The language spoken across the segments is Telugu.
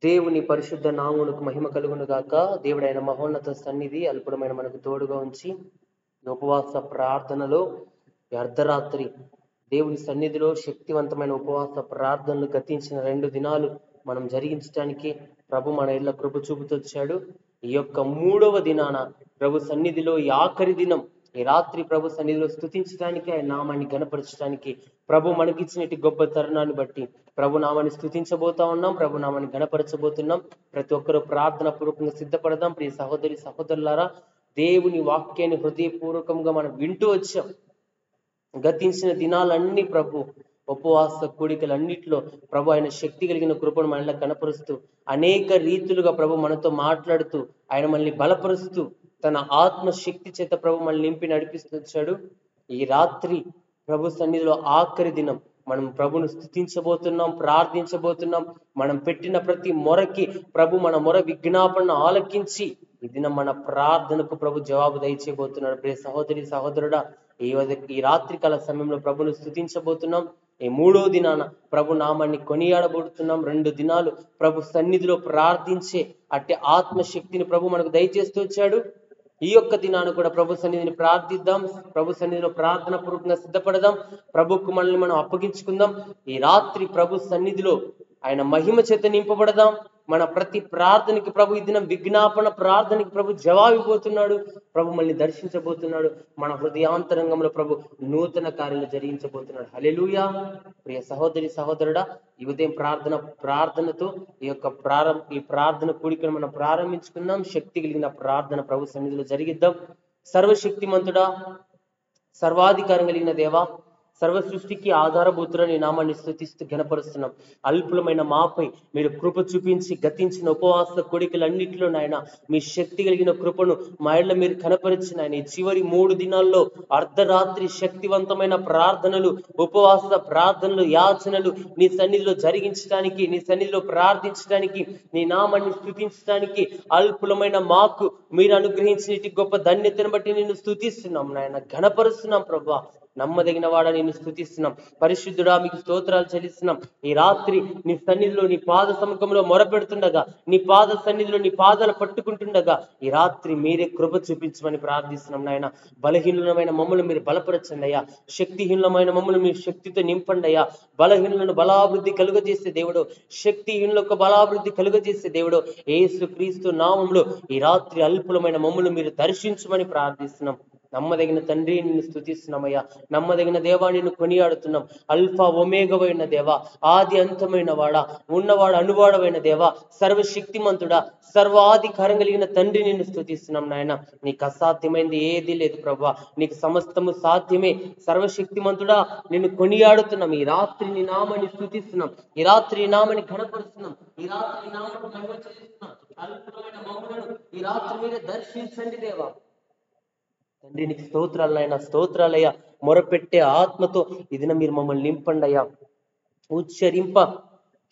దేవుని పరిశుద్ధ నామమునకు మహిమ కలుగును గాక. దేవుడైన మహోన్నత సన్నిధి అల్పుడమైన మనకు తోడుగా ఉంచి ఉపవాస ప్రార్థనలో అర్ధరాత్రి దేవుని సన్నిధిలో శక్తివంతమైన ఉపవాస ప్రార్థనలు గతించిన 2 దినాలు మనం జరిగించడానికి ప్రభు మన ఇళ్ళ కృప చూపుతొచ్చాడు. ఈ యొక్క 3వ దినాన ప్రభు సన్నిధిలో ఈ ఆఖరి దినం ఈ రాత్రి ప్రభు సన్నిధిలో స్తుతించడానికి, ఆయన నామాన్ని గణపరచడానికి ప్రభు మనకిచ్చినటి గొప్ప తరుణాన్ని బట్టి ప్రభు నామాన్ని స్తుతించబోతా ఉన్నాం, ప్రభు నామాన్ని గణపరచబోతున్నాం. ప్రతి ఒక్కరూ ప్రార్థన పూర్వకంగా సిద్ధపడదాం. ప్రియ సహోదరి సహోదరులారా, దేవుని వాక్యాన్ని హృదయపూర్వకంగా మనం వింటూ వచ్చాం. గతించిన దినాలన్నీ ప్రభు ఉపవాస కూడికలన్నిటిలో ప్రభు ఆయన శక్తి కలిగిన కృపను మనల్ని కనపరుస్తూ అనేక రీతులుగా ప్రభు మనతో మాట్లాడుతూ ఆయన మనల్ని బలపరుస్తూ తన ఆత్మ శక్తి చేత ప్రభు మనల్ని నింపి నడిపిస్తూ వచ్చాడు. ఈ రాత్రి ప్రభు సన్నిధిలో ఆఖరి దినం మనం ప్రభును స్తుతించబోతున్నాం, ప్రార్థించబోతున్నాం. మనం పెట్టిన ప్రతి మొరకి ప్రభు మన మొర విజ్ఞాపన ఆలకించి ఈ దినం మన ప్రార్థనకు ప్రభు జవాబు దయచేయబోతున్నాడు. ప్రియ సహోదరి సహోదరుడా, ఈ రాత్రి కాల సమయంలో ప్రభును స్తుతించబోతున్నాం. ఈ 3వ దినాన ప్రభు నామాన్ని కొనియాడబోతున్నాం. 2 దినాలు ప్రభు సన్నిధిలో ప్రార్థించే అట్టి ఆత్మశక్తిని ప్రభు మనకు దయచేస్తూ వచ్చాడు. ఈ యొక్క దినాన కూడా ప్రభు సన్నిధిని ప్రార్థిద్దాం, ప్రభు సన్నిధిలో ప్రార్థన పూర్వకంగా సిద్ధపడదాం, ప్రభుకు మనల్ని మనం అప్పగించుకుందాం. ఈ రాత్రి ప్రభు సన్నిధిలో ఆయన మహిమ చేత నింపబడదాం. మన ప్రతి ప్రార్థనకి ప్రభు ఈ దినం విజ్ఞాపన ప్రార్థనకి ప్రభు జవాబు ఇవ్వబోతున్నాడు. ప్రభు మనల్ని దర్శించబోతున్నాడు. మన హృదయాంతరంగంలో ప్రభు నూతన కార్యాలు జరిగించబోతున్నాడు. హల్లెలూయా. ప్రియ సహోదరి సహోదరుడా, ఈ ఉదయం ప్రార్థనతో ఈ ప్రార్థన కూడికను మనం ప్రారంభించుకుందాం. శక్తి కలిగిన ప్రార్థన ప్రభు సన్నిధిలో జరిగిద్దాం. సర్వశక్తిమంతుడా, సర్వాధికారం కలిగిన దేవా, సర్వ సృష్టికి ఆధారభూతుల నీ నామాన్ని స్తుతిస్తూ ఘనపరుస్తున్నాం. అల్పులమైన మాపై మీరు కృప చూపించి గతించిన ఉపవాస కోడికలన్నింటిలో నాయన మీ శక్తి కలిగిన కృపను మా ఇళ్ళ మీరు కనపరిచిన ఆయన ఈ చివరి 3 దినాల్లో అర్ధరాత్రి శక్తివంతమైన ప్రార్థనలు, ఉపవాస ప్రార్థనలు, యాచనలు నీ సన్నిధిలో జరిగించడానికి, నీ సన్నిధిలో ప్రార్థించడానికి, నీ నామాన్ని స్తుతించడానికి అల్పులమైన మాకు మీరు అనుగ్రహించిన గొప్ప ధన్యతను బట్టి నిన్ను స్తుతిస్తున్నాం నాయన, ఘనపరుస్తున్నాం. ప్రభా, నమ్మదగిన వాడ నిన్ను స్తుతిస్తున్నాం. పరిశుద్ధుడా, మీకు స్తోత్రాలు చెల్లిస్తున్నాం. ఈ రాత్రి నీ సన్నిధిలో నీ పాద సముఖంలో మొరపెడుతుండగా, నీ పాద సన్నిధిలో నీ పాదాలు పట్టుకుంటుండగా ఈ రాత్రి మీరే కృప చూపించమని ప్రార్థిస్తున్నాం నాయన. బలహీనమైన మమ్మల్ని మీరు బలపరచండి అయ్యా. శక్తిహీనమైన మమ్మల్ని మీరు శక్తితో నింపండి అయ్యా. బలహీనులను బలాభివృద్ధి కలుగజేసే దేవుడు, శక్తిహీనులకు బలాభివృద్ధి కలుగజేసే దేవుడు యేసు క్రీస్తు నామములో ఈ రాత్రి అల్పులమైన మమ్మల్ని మీరు దర్శించమని ప్రార్థిస్తున్నాం. నమ్మదగిన తండ్రి నిన్ను స్తుతిస్తున్నామయ్యా. నమ్మదగిన దేవా నిన్ను కొనియాడుతున్నాం. అల్ఫా ఒమేగవైన దేవా, ఆది అంతమైన వాడా, ఉన్నవాడు అనువాడమైన దేవా, సర్వశక్తిమంతుడా, సర్వాధికారం కలిగిన తండ్రి నిన్ను స్తుతిస్తున్నాం నాయన. నీకు అసాధ్యమైంది ఏది లేదు ప్రభా, నీకు సమస్తము సాధ్యమే. సర్వశక్తిమంతుడా, నిన్ను కొనియాడుతున్నాం. ఈ రాత్రి నీ నామాన్ని స్తుతిస్తున్నాం. ఈ రాత్రి నీ నామాన్ని ఘనపరుస్తున్నాం. ఈ రాత్రి నీ నామాన్ని మహిమ చెల్లిస్తున్నాం. అల్పులమైన మమ్మలను ఈ రాత్రి మీరే దర్శించండి దేవా. తండ్రి నీకు స్తోత్రాలైనా, స్తోత్రాలయ్యా. మొరపెట్టే ఆత్మతో ఇది మీరు మమ్మల్ని నింపండి అయ్యా. ఉచ్చరింప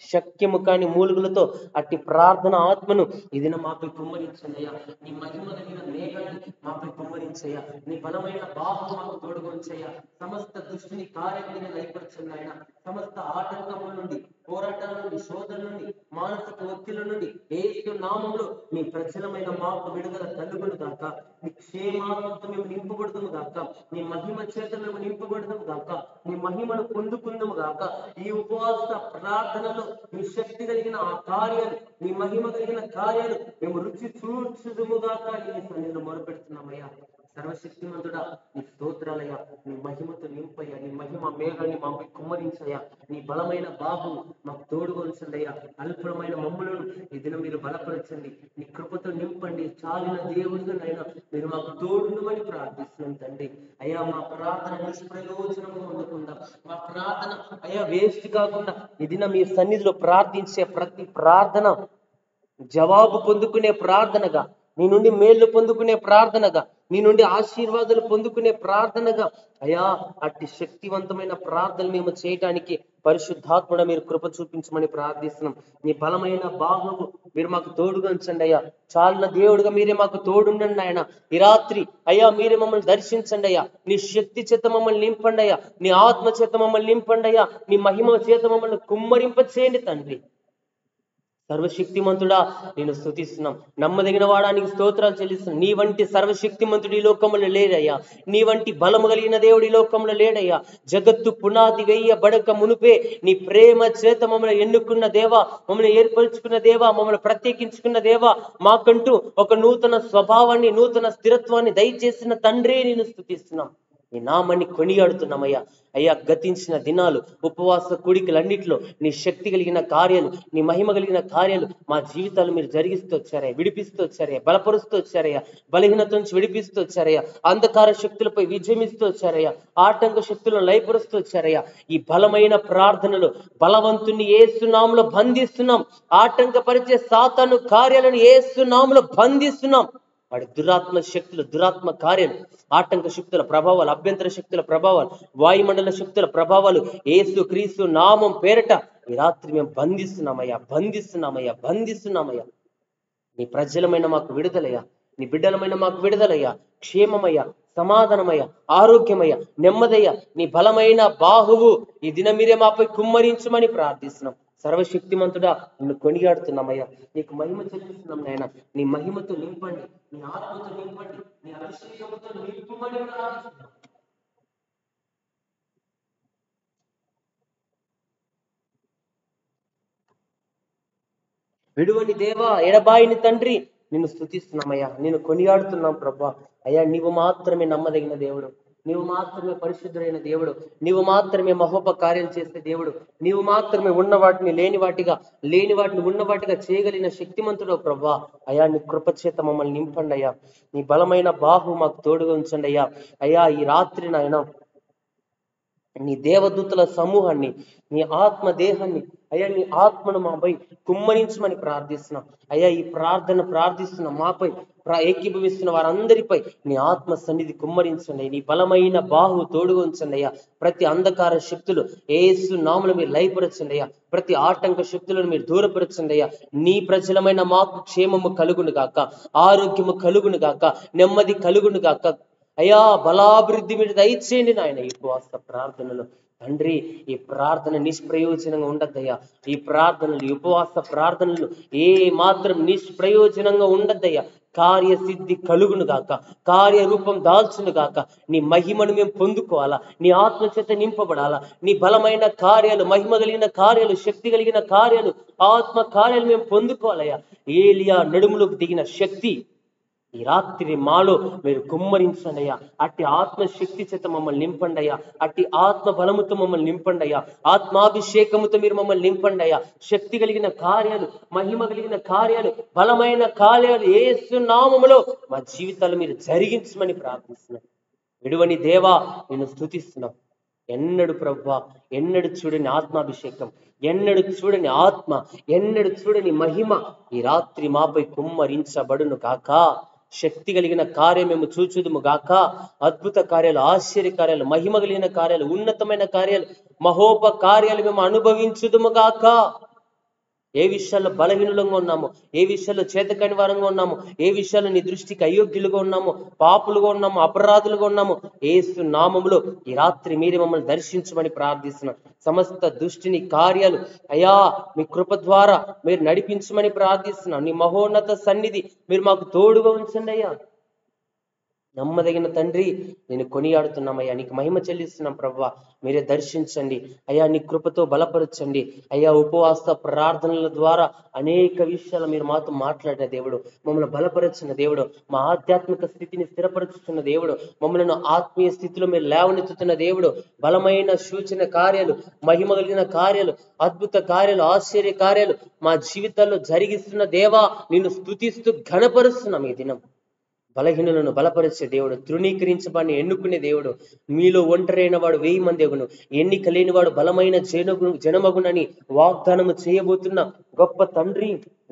శక్యము కాని మూలుగులతో అట్టి ప్రార్థన ఆత్మను ఇది మాపై కుమ్మరించండి అయ్యా. నీ మహిమ కలిగిన మేఘాన్ని మాపై కుమ్మరించయ్యా. నీ బలమైన బాహు మాకు తోడుగొంచయ్యా. సమస్త దృష్టిని కార్యాన్ని లయపరచండి ఆయన. సమస్త ఆటంకముల నుండి, పోరాటాల నుండి, శోధన నుండి, మానసిక ఒత్తిళ్ల నుండి యేసు నామములో నీ ప్రజలమైన మాకు విడుదల కలుగును గాక. నీ క్షేమాత్మతో మేము నింపబడదుము గాక. నీ మహిమ చేత మేము నింపబడదుము గాక. నీ మహిమను పొందుకుందుము గాక. ఈ ఉపవాస ప్రార్థనలో నీ శక్తి కలిగిన ఆ కార్యాలు, నీ మహిమ కలిగిన కార్యాలు మేము రుచి చూచుదుము గాక. నీ సన్నిధిలో మొరపెడుతున్నామయ్యా. సర్వశక్తిమంతుడా, నీ స్తోత్రాలయ్యా. నీ మహిమతో నింపయ్యా. నీ మహిమ మేఘాన్ని మాపై కుమ్మరించయ్యా. నీ బలమైన బాహు మాకు తోడుగొంచండి అయ్యా. అల్పులమైన మమ్ములను ఈ దినం మీరు బలపరచండి. నీ కృపతో నింపండి. చాలిన దేవుడినైనా మీరు మాకు తోడుండమని ప్రార్థిస్తున్నాం తండ్రి. అయ్యా, మా ప్రార్థన నిష్ప్రయోజనము పొందకుండా, మా ప్రార్థన అయ్యా వేస్ట్ కాకుండా ఈ దినం మీ సన్నిధిలో ప్రార్థించే ప్రతి ప్రార్థన జవాబు పొందుకునే ప్రార్థనగా, నీ నుండి మేళ్లు పొందుకునే ప్రార్థనగా, నీ నుండి ఆశీర్వాదాలు పొందుకునే ప్రార్థనగా అయ్యా, అట్టి శక్తివంతమైన ప్రార్థనలు మేము చేయటానికి పరిశుద్ధాత్ముడ మీరు కృప చూపించమని ప్రార్థిస్తున్నాం. నీ బలమైన బాహువు మీరు మాకు తోడుగా ఉంచండి అయ్యా. చాలిన దేవుడుగా మీరే మాకు తోడుండండి ఆయన. ఈ రాత్రి అయ్యా మీరే మమ్మల్ని దర్శించండి అయ్యా. నీ శక్తి చేత మమ్మల్ని నింపండి అయ్యా. నీ ఆత్మ చేత మమ్మల్ని నింపండి అయ్యా. నీ మహిమ చేత మమ్మల్ని కుమ్మరింప చేయండి తండ్రి. సర్వశక్తిమంతుడా నేను స్తుతిస్తున్నాం. నమ్మదగిన వాడానికి స్తోత్రాలు చెల్లిస్తున్నాం. నీ వంటి సర్వశక్తిమంతుడు ఈ లోకంలో లేడయ్యా. నీ వంటి బలము కలిగిన దేవుడు ఈ లోకంలో లేడయ్యా. జగత్తు పునాది వేయబడక మునుపే నీ ప్రేమ చేత మమ్మల్ని ఎన్నుకున్న దేవా, మమ్మల్ని ఏర్పరచుకున్న దేవా, మమ్మల్ని ప్రత్యేకించుకున్న దేవా, మాకంటూ ఒక నూతన స్వభావాన్ని, నూతన స్థిరత్వాన్ని దయచేసిన తండ్రి నేను స్తుతిస్తున్నాం. నీ నామాన్ని కొనియాడుతున్నామయ్యా. అయ్యా, గతించిన దినాలు ఉపవాస కూడికలన్నింటిలో నీ శక్తి కలిగిన కార్యాలు, నీ మహిమ కలిగిన కార్యాలు మా జీవితాలు మీరు జరిగిస్తూ వచ్చారయ్యా, విడిపిస్తూ వచ్చారయ్యా, బలపరుస్తూ వచ్చారయ్యా, బలహీనత నుంచి విడిపిస్తూ వచ్చారయ్యా, అంధకార శక్తులపై విజయమిస్తూ వచ్చారయ్యా, ఆటంక శక్తులను లయపరుస్తూ వచ్చారయ్యా. ఈ బలమైన ప్రార్థనలు బలవంతుని యేసు నామములో బంధిస్తున్నాం. ఆటంకపరిచే సాతాను కార్యాలను యేసు నామములో బంధిస్తున్నాం. వాడి దురాత్మ శక్తులు, దురాత్మ కార్యాలు, ఆటంక శక్తుల ప్రభావాలు, అభ్యంతర శక్తుల ప్రభావాలు, వాయుమండల శక్తుల ప్రభావాలు యేసు క్రీస్తు నామం పేరట ఈ రాత్రి మేము బంధిస్తున్నామయ్యా, బంధిస్తున్నామయ్యా, బంధిస్తున్నామయ్యా. నీ ప్రజలమైన మాకు విడుదలయ్యా, నీ బిడ్డలమైన మాకు విడుదలయ్యా, క్షేమమయ్యా, సమాధానమయ్యా, ఆరోగ్యమయ్యా, నెమ్మదయ్యా. నీ బలమైన బాహువు ఈ దినం మీరే మాపై కుమ్మరించమని ప్రార్థిస్తున్నాం. సర్వశక్తిమంతుడా నిన్ను కొనియాడుతున్నామయ్యా, నీకు మహిమ చెల్లిస్తున్నాం నాయన. నీ మహిమతో నింపండి, నీ ఆత్మతో నింపండి, నీ అభిషేకంతో నింపమని ప్రార్థిస్తున్నాం. విడువని దేవా, ఎడబాయిని తండ్రి నిన్ను స్తుతిస్తున్నామయ్యా, నిన్ను కొనియాడుతున్నాం ప్రభా. అయ్యా, నీవు మాత్రమే నమ్మదగిన దేవుడు, నీవు మాత్రమే పరిశుద్ధుడైన దేవుడు, నీవు మాత్రమే మహోపకార్యాలు చేసే దేవుడు, నీవు మాత్రమే ఉన్న వాటిని లేని వాటిగా, లేని వాటిని ఉన్న వాటిగా చేయగలిగిన శక్తిమంతుడు ప్రభా. అయ్యా, నీ కృపచేత మమ్మల్ని నింపండి అయ్యా, నీ బలమైన బాహు మాకు తోడుగా ఉంచండి అయ్యా. అయ్యా, ఈ రాత్రి నాయన నీ దేవదూతల సమూహాన్ని, నీ ఆత్మ దేహాన్ని, అయ్యా నీ ఆత్మను మాపై కుమ్మరించమని ప్రార్థిస్తున్నాం. అయ్యా, ఈ ప్రార్థిస్తున్నాం మాపై ఏకీభవిస్తున్న వారందరిపై నీ ఆత్మ సన్నిధి కుమ్మరించండి. నీ బలమైన బాహు తోడుగా ఉంచండి అయ్యా. ప్రతి అంధకార శక్తులు యేసు నామములో మీరు లయపరచండి అయ్యా. ప్రతి ఆటంక శక్తులను మీరు దూరపరచండి అయ్యా. నీ ప్రజలమైన మాకు క్షేమము కలుగును గాక, ఆరోగ్యము కలుగును గాక, నెమ్మది కలుగును గాక. అయ్యా, బలాభివృద్ధి మీరు దయచేయండి నాయన. ఈ ఉపవాస ప్రార్థనలు తండ్రి, ఈ ప్రార్థన నిష్ప్రయోజనంగా ఉండద్దయ్యా. ఈ ప్రార్థనలు, ఈ ఉపవాస ప్రార్థనలు ఏ మాత్రం నిష్ప్రయోజనంగా ఉండద్దయ్యా. కార్యసిద్ధి కలుగును గాక, కార్యరూపం దాల్చును గాక. నీ మహిమను మేము పొందుకోవాలా, నీ ఆత్మచేత నింపబడాలా. నీ బలమైన కార్యాలు, మహిమ కలిగిన కార్యాలు, శక్తి కలిగిన కార్యాలు, ఆత్మ కార్యాలు మేము పొందుకోవాలయ్యా. ఏలియా నడుములోకి దిగిన శక్తి ఈ రాత్రి మాలో మీరు కుమ్మరించండి అయ్యా. అట్టి ఆత్మశక్తి చేత మమ్మల్ని నింపండి అయ్యా. అట్టి ఆత్మ బలముతో మమ్మల్ని నింపండి అయ్యా. ఆత్మాభిషేకముతో మీరు మమ్మల్ని నింపండి అయ్యా. శక్తి కలిగిన కార్యాలు, మహిమ కలిగిన కార్యాలు, బలమైన కార్యాలు యేసు నామములో మా జీవితాలు మీరు జరిగించమని ప్రార్థిస్తున్నాం. విడువని దేవా నేను స్తుతిస్తున్నాం. ఎన్నడు ప్రభువా, ఎన్నడు చూడని ఆత్మాభిషేకం, ఎన్నడు చూడని ఆత్మ, ఎన్నడు చూడని మహిమ ఈ రాత్రి మాపై కుమ్మరించబడును కాక. శక్తి కలిగిన కార్యం మేము చూచుదుము గాక. అద్భుత కార్యాలు, ఆశ్చర్య కార్యాలు, మహిమ కలిగిన కార్యాలు, ఉన్నతమైన కార్యాలు, మహోప కార్యాలు మేము అనుభవించుదుము గాక. ఏ విషయాల్లో బలహీనులంగా ఉన్నాము, ఏ విషయాల్లో చేతకాని వారంగా ఉన్నాము, ఏ విషయాల్లో నీ దృష్టికి అయోగ్యులుగా ఉన్నాము, పాపులుగా ఉన్నాము, అపరాధులుగా ఉన్నాము, యేసు నామములో ఈ రాత్రి మీరే మమ్మల్ని దర్శించమని ప్రార్థిస్తున్నాం. సమస్త దుష్టిని కార్యాలు అయ్యా మీ కృప ద్వారా మీరు నడిపించమని ప్రార్థిస్తున్నాం. నీ మహోన్నత సన్నిధి మీరు మాకు తోడుగా ఉంచండి అయ్యా. నమ్మదగిన తండ్రి నేను కొనియాడుతున్నామయ్యా. నీకు మహిమ చెల్లిస్తున్నాం ప్రభువా. మీరే దర్శించండి అయ్యా, నీ కృపతో బలపరచండి అయ్యా. ఉపవాస ప్రార్థనల ద్వారా అనేక విషయాలు మీరు మాతో మాట్లాడిన దేవుడు, మమ్మల్ని బలపరచిన దేవుడు, మా ఆధ్యాత్మిక స్థితిని స్థిరపరచుతున్న దేవుడు, మమ్మల్ని ఆత్మీయ స్థితిలో మీరు లేవనెత్తుతున్న దేవుడు. బలమైన సూచన కార్యాలు, మహిమ కలిగిన కార్యాలు, అద్భుత కార్యాలు, ఆశ్చర్య కార్యాలు మా జీవితాల్లో జరిగిస్తున్న దేవా నిన్ను స్తుతిస్తూ ఘనపరుస్తున్నాం. ఈ దినం బలహీనులను బలపరిచే దేవుడు, తృణీకరించబడిని ఎన్నుకునే దేవుడు, మీలో ఒంటరైన వాడు 1000 మంది అగును, ఎన్నిక లేని వాడు బలమైన జనమగునని వాగ్దానము చేయబోతున్న గొప్ప తండ్రి.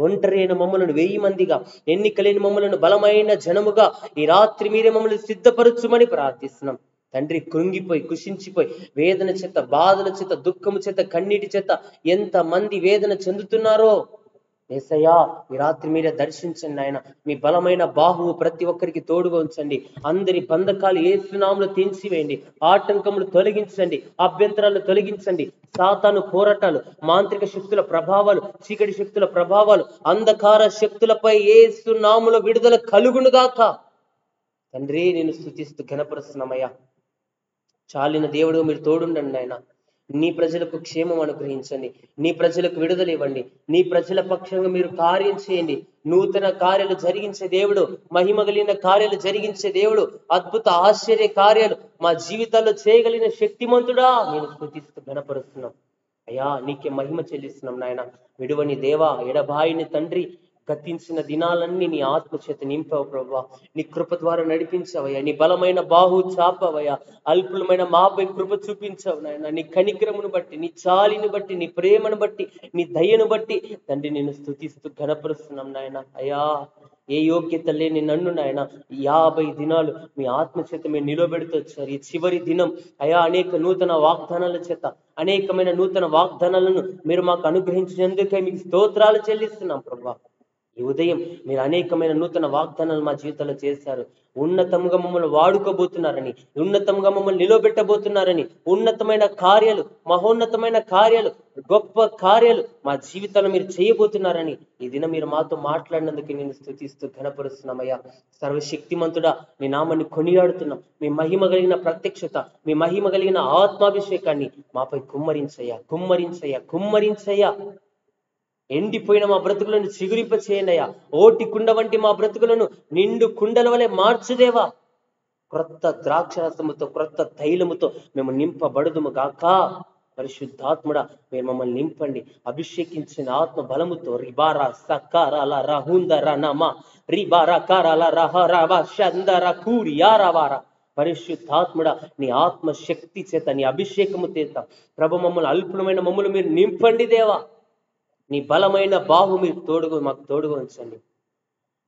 ఒంటరి అయిన మమ్మలను 1000 మందిగా, ఎన్నిక లేని మమ్మలను బలమైన జనముగా ఈ రాత్రి మీరే మమ్మల్ని సిద్ధపరచుమని ప్రార్థిస్తున్నాం తండ్రి. కృంగిపోయి, కుషించిపోయి, వేదన చేత, బాధల చేత, దుఃఖము చేత, కన్నీటి చేత ఎంత మంది వేదన చెందుతున్నారో యేసయ్యా ఈ రాత్రి మీరే దర్శించండి ఆయన. మీ బలమైన బాహువు ప్రతి ఒక్కరికి తోడుగా ఉంచండి. అందరి బంధకాలు యేసు నామములో తెంచివేయండి. ఆటంకములు తొలగించండి, అభ్యంతరాలు తొలగించండి. సాతాను పోరాటాలు, మాంత్రిక శక్తుల ప్రభావాలు, చీకటి శక్తుల ప్రభావాలు, అంధకార శక్తులపై యేసు నామములో విడుదల కలుగునుగాక. తండ్రి నేను స్తుతిస్తూ ఘనపరుస్తున్నామయ్యా. చాలిన దేవుడు మీరు తోడుండండి ఆయన. నీ ప్రజలకు క్షేమం అనుగ్రహించండి, నీ ప్రజలకు విడుదల ఇవ్వండి, నీ ప్రజల పక్షంగా మీరు కార్యం చేయండి. నూతన కార్యాలు జరిగించే దేవుడు, మహిమ కలిగిన కార్యాలు జరిగించే దేవుడు, అద్భుత ఆశ్చర్య కార్యాలు మా జీవితాల్లో చేయగలిగిన శక్తిమంతుడా నేను స్తుతిస్తూ ఘనపరుస్తున్నాం అయ్యా. నీకే మహిమ చెల్లిస్తున్నాం నాయన. విడువని దేవా, ఎడబాయిని తండ్రి, గతించిన దినాలన్నీ నీ ఆత్మ చేత నింపావు ప్రభువా. నీ కృప ద్వారా నడిపించవయ్యా. నీ బలమైన బాహు చాపవయ్యా. అల్పులమైన మాపై కృప చూపించవు నాయన. నీ కనికరమును బట్టి, నీ చాలిని బట్టి, నీ ప్రేమను బట్టి, నీ దయను బట్టి తండ్రి నేను స్తుతిస్తూ ఘనపరుస్తున్నాం నాయన. అయ్యా ఏ యోగ్యత లేని నన్ను నాయన 50 దినాలు మీ ఆత్మ చేత మీరు నిలబెడుతూ వచ్చారు. ఈ చివరి దినం అయా అనేక నూతన వాగ్దానాల చేత, అనేకమైన నూతన వాగ్దానాలను మీరు మాకు అనుగ్రహించినందుకే మీకు స్తోత్రాలు చెల్లిస్తున్నాం ప్రభువా. ఈ ఉదయం మీరు అనేకమైన నూతన వాగ్దానాలు మా జీవితంలో చేశారు. ఉన్నతంగా మమ్మల్ని వాడుకోబోతున్నారని, ఉన్నతంగా మమ్మల్ని నిలబెట్టబోతున్నారని, ఉన్నతమైన కార్యాలు, మహోన్నతమైన కార్యాలు, గొప్ప కార్యాలు మా జీవితంలో మీరు చేయబోతున్నారని ఈ దినం మీరు మాతో మాట్లాడినందుకు నేను స్తుతిస్తూ ఘనపరుస్తున్నామయ్యా. సర్వశక్తిమంతుడా నీ నామాన్ని కొనియాడుతున్నాం. మీ మహిమ కలిగిన ప్రత్యక్షత, మీ మహిమ కలిగిన ఆత్మాభిషేకాన్ని మాపై కుమ్మరించయ్యా, కుమ్మరించయ్యా, కుమ్మరించయ్యా. ఎండిపోయిన మా బ్రతుకులను చిగురింప చేయండియా. ఓటి కుండ వంటి మా బ్రతుకులను నిండు కుండల వలె మార్చుదేవా. క్రొత్త ద్రాక్షరసముతో, క్రొత్త తైలముతో మేము నింపబడుదుము గాక. పరిశుద్ధాత్ముడా మీరు మమ్మల్ని నింపండి, అభిషేకించిన ఆత్మ బలముతో. రిబారా సకారాల రహుందర నమ రిబారా కారాల రహరవ షందర కూరియారవార. పరిశుద్ధాత్ముడా నీ ఆత్మ శక్తి చేత, నీ అభిషేకము చేత ప్రభు మమ్మల్ని, అల్పులమైన మమ్మల్ని మీరు నింపండి దేవా. నీ బలమైన బాహు మీరు మాకు తోడుగా ఉంచండి.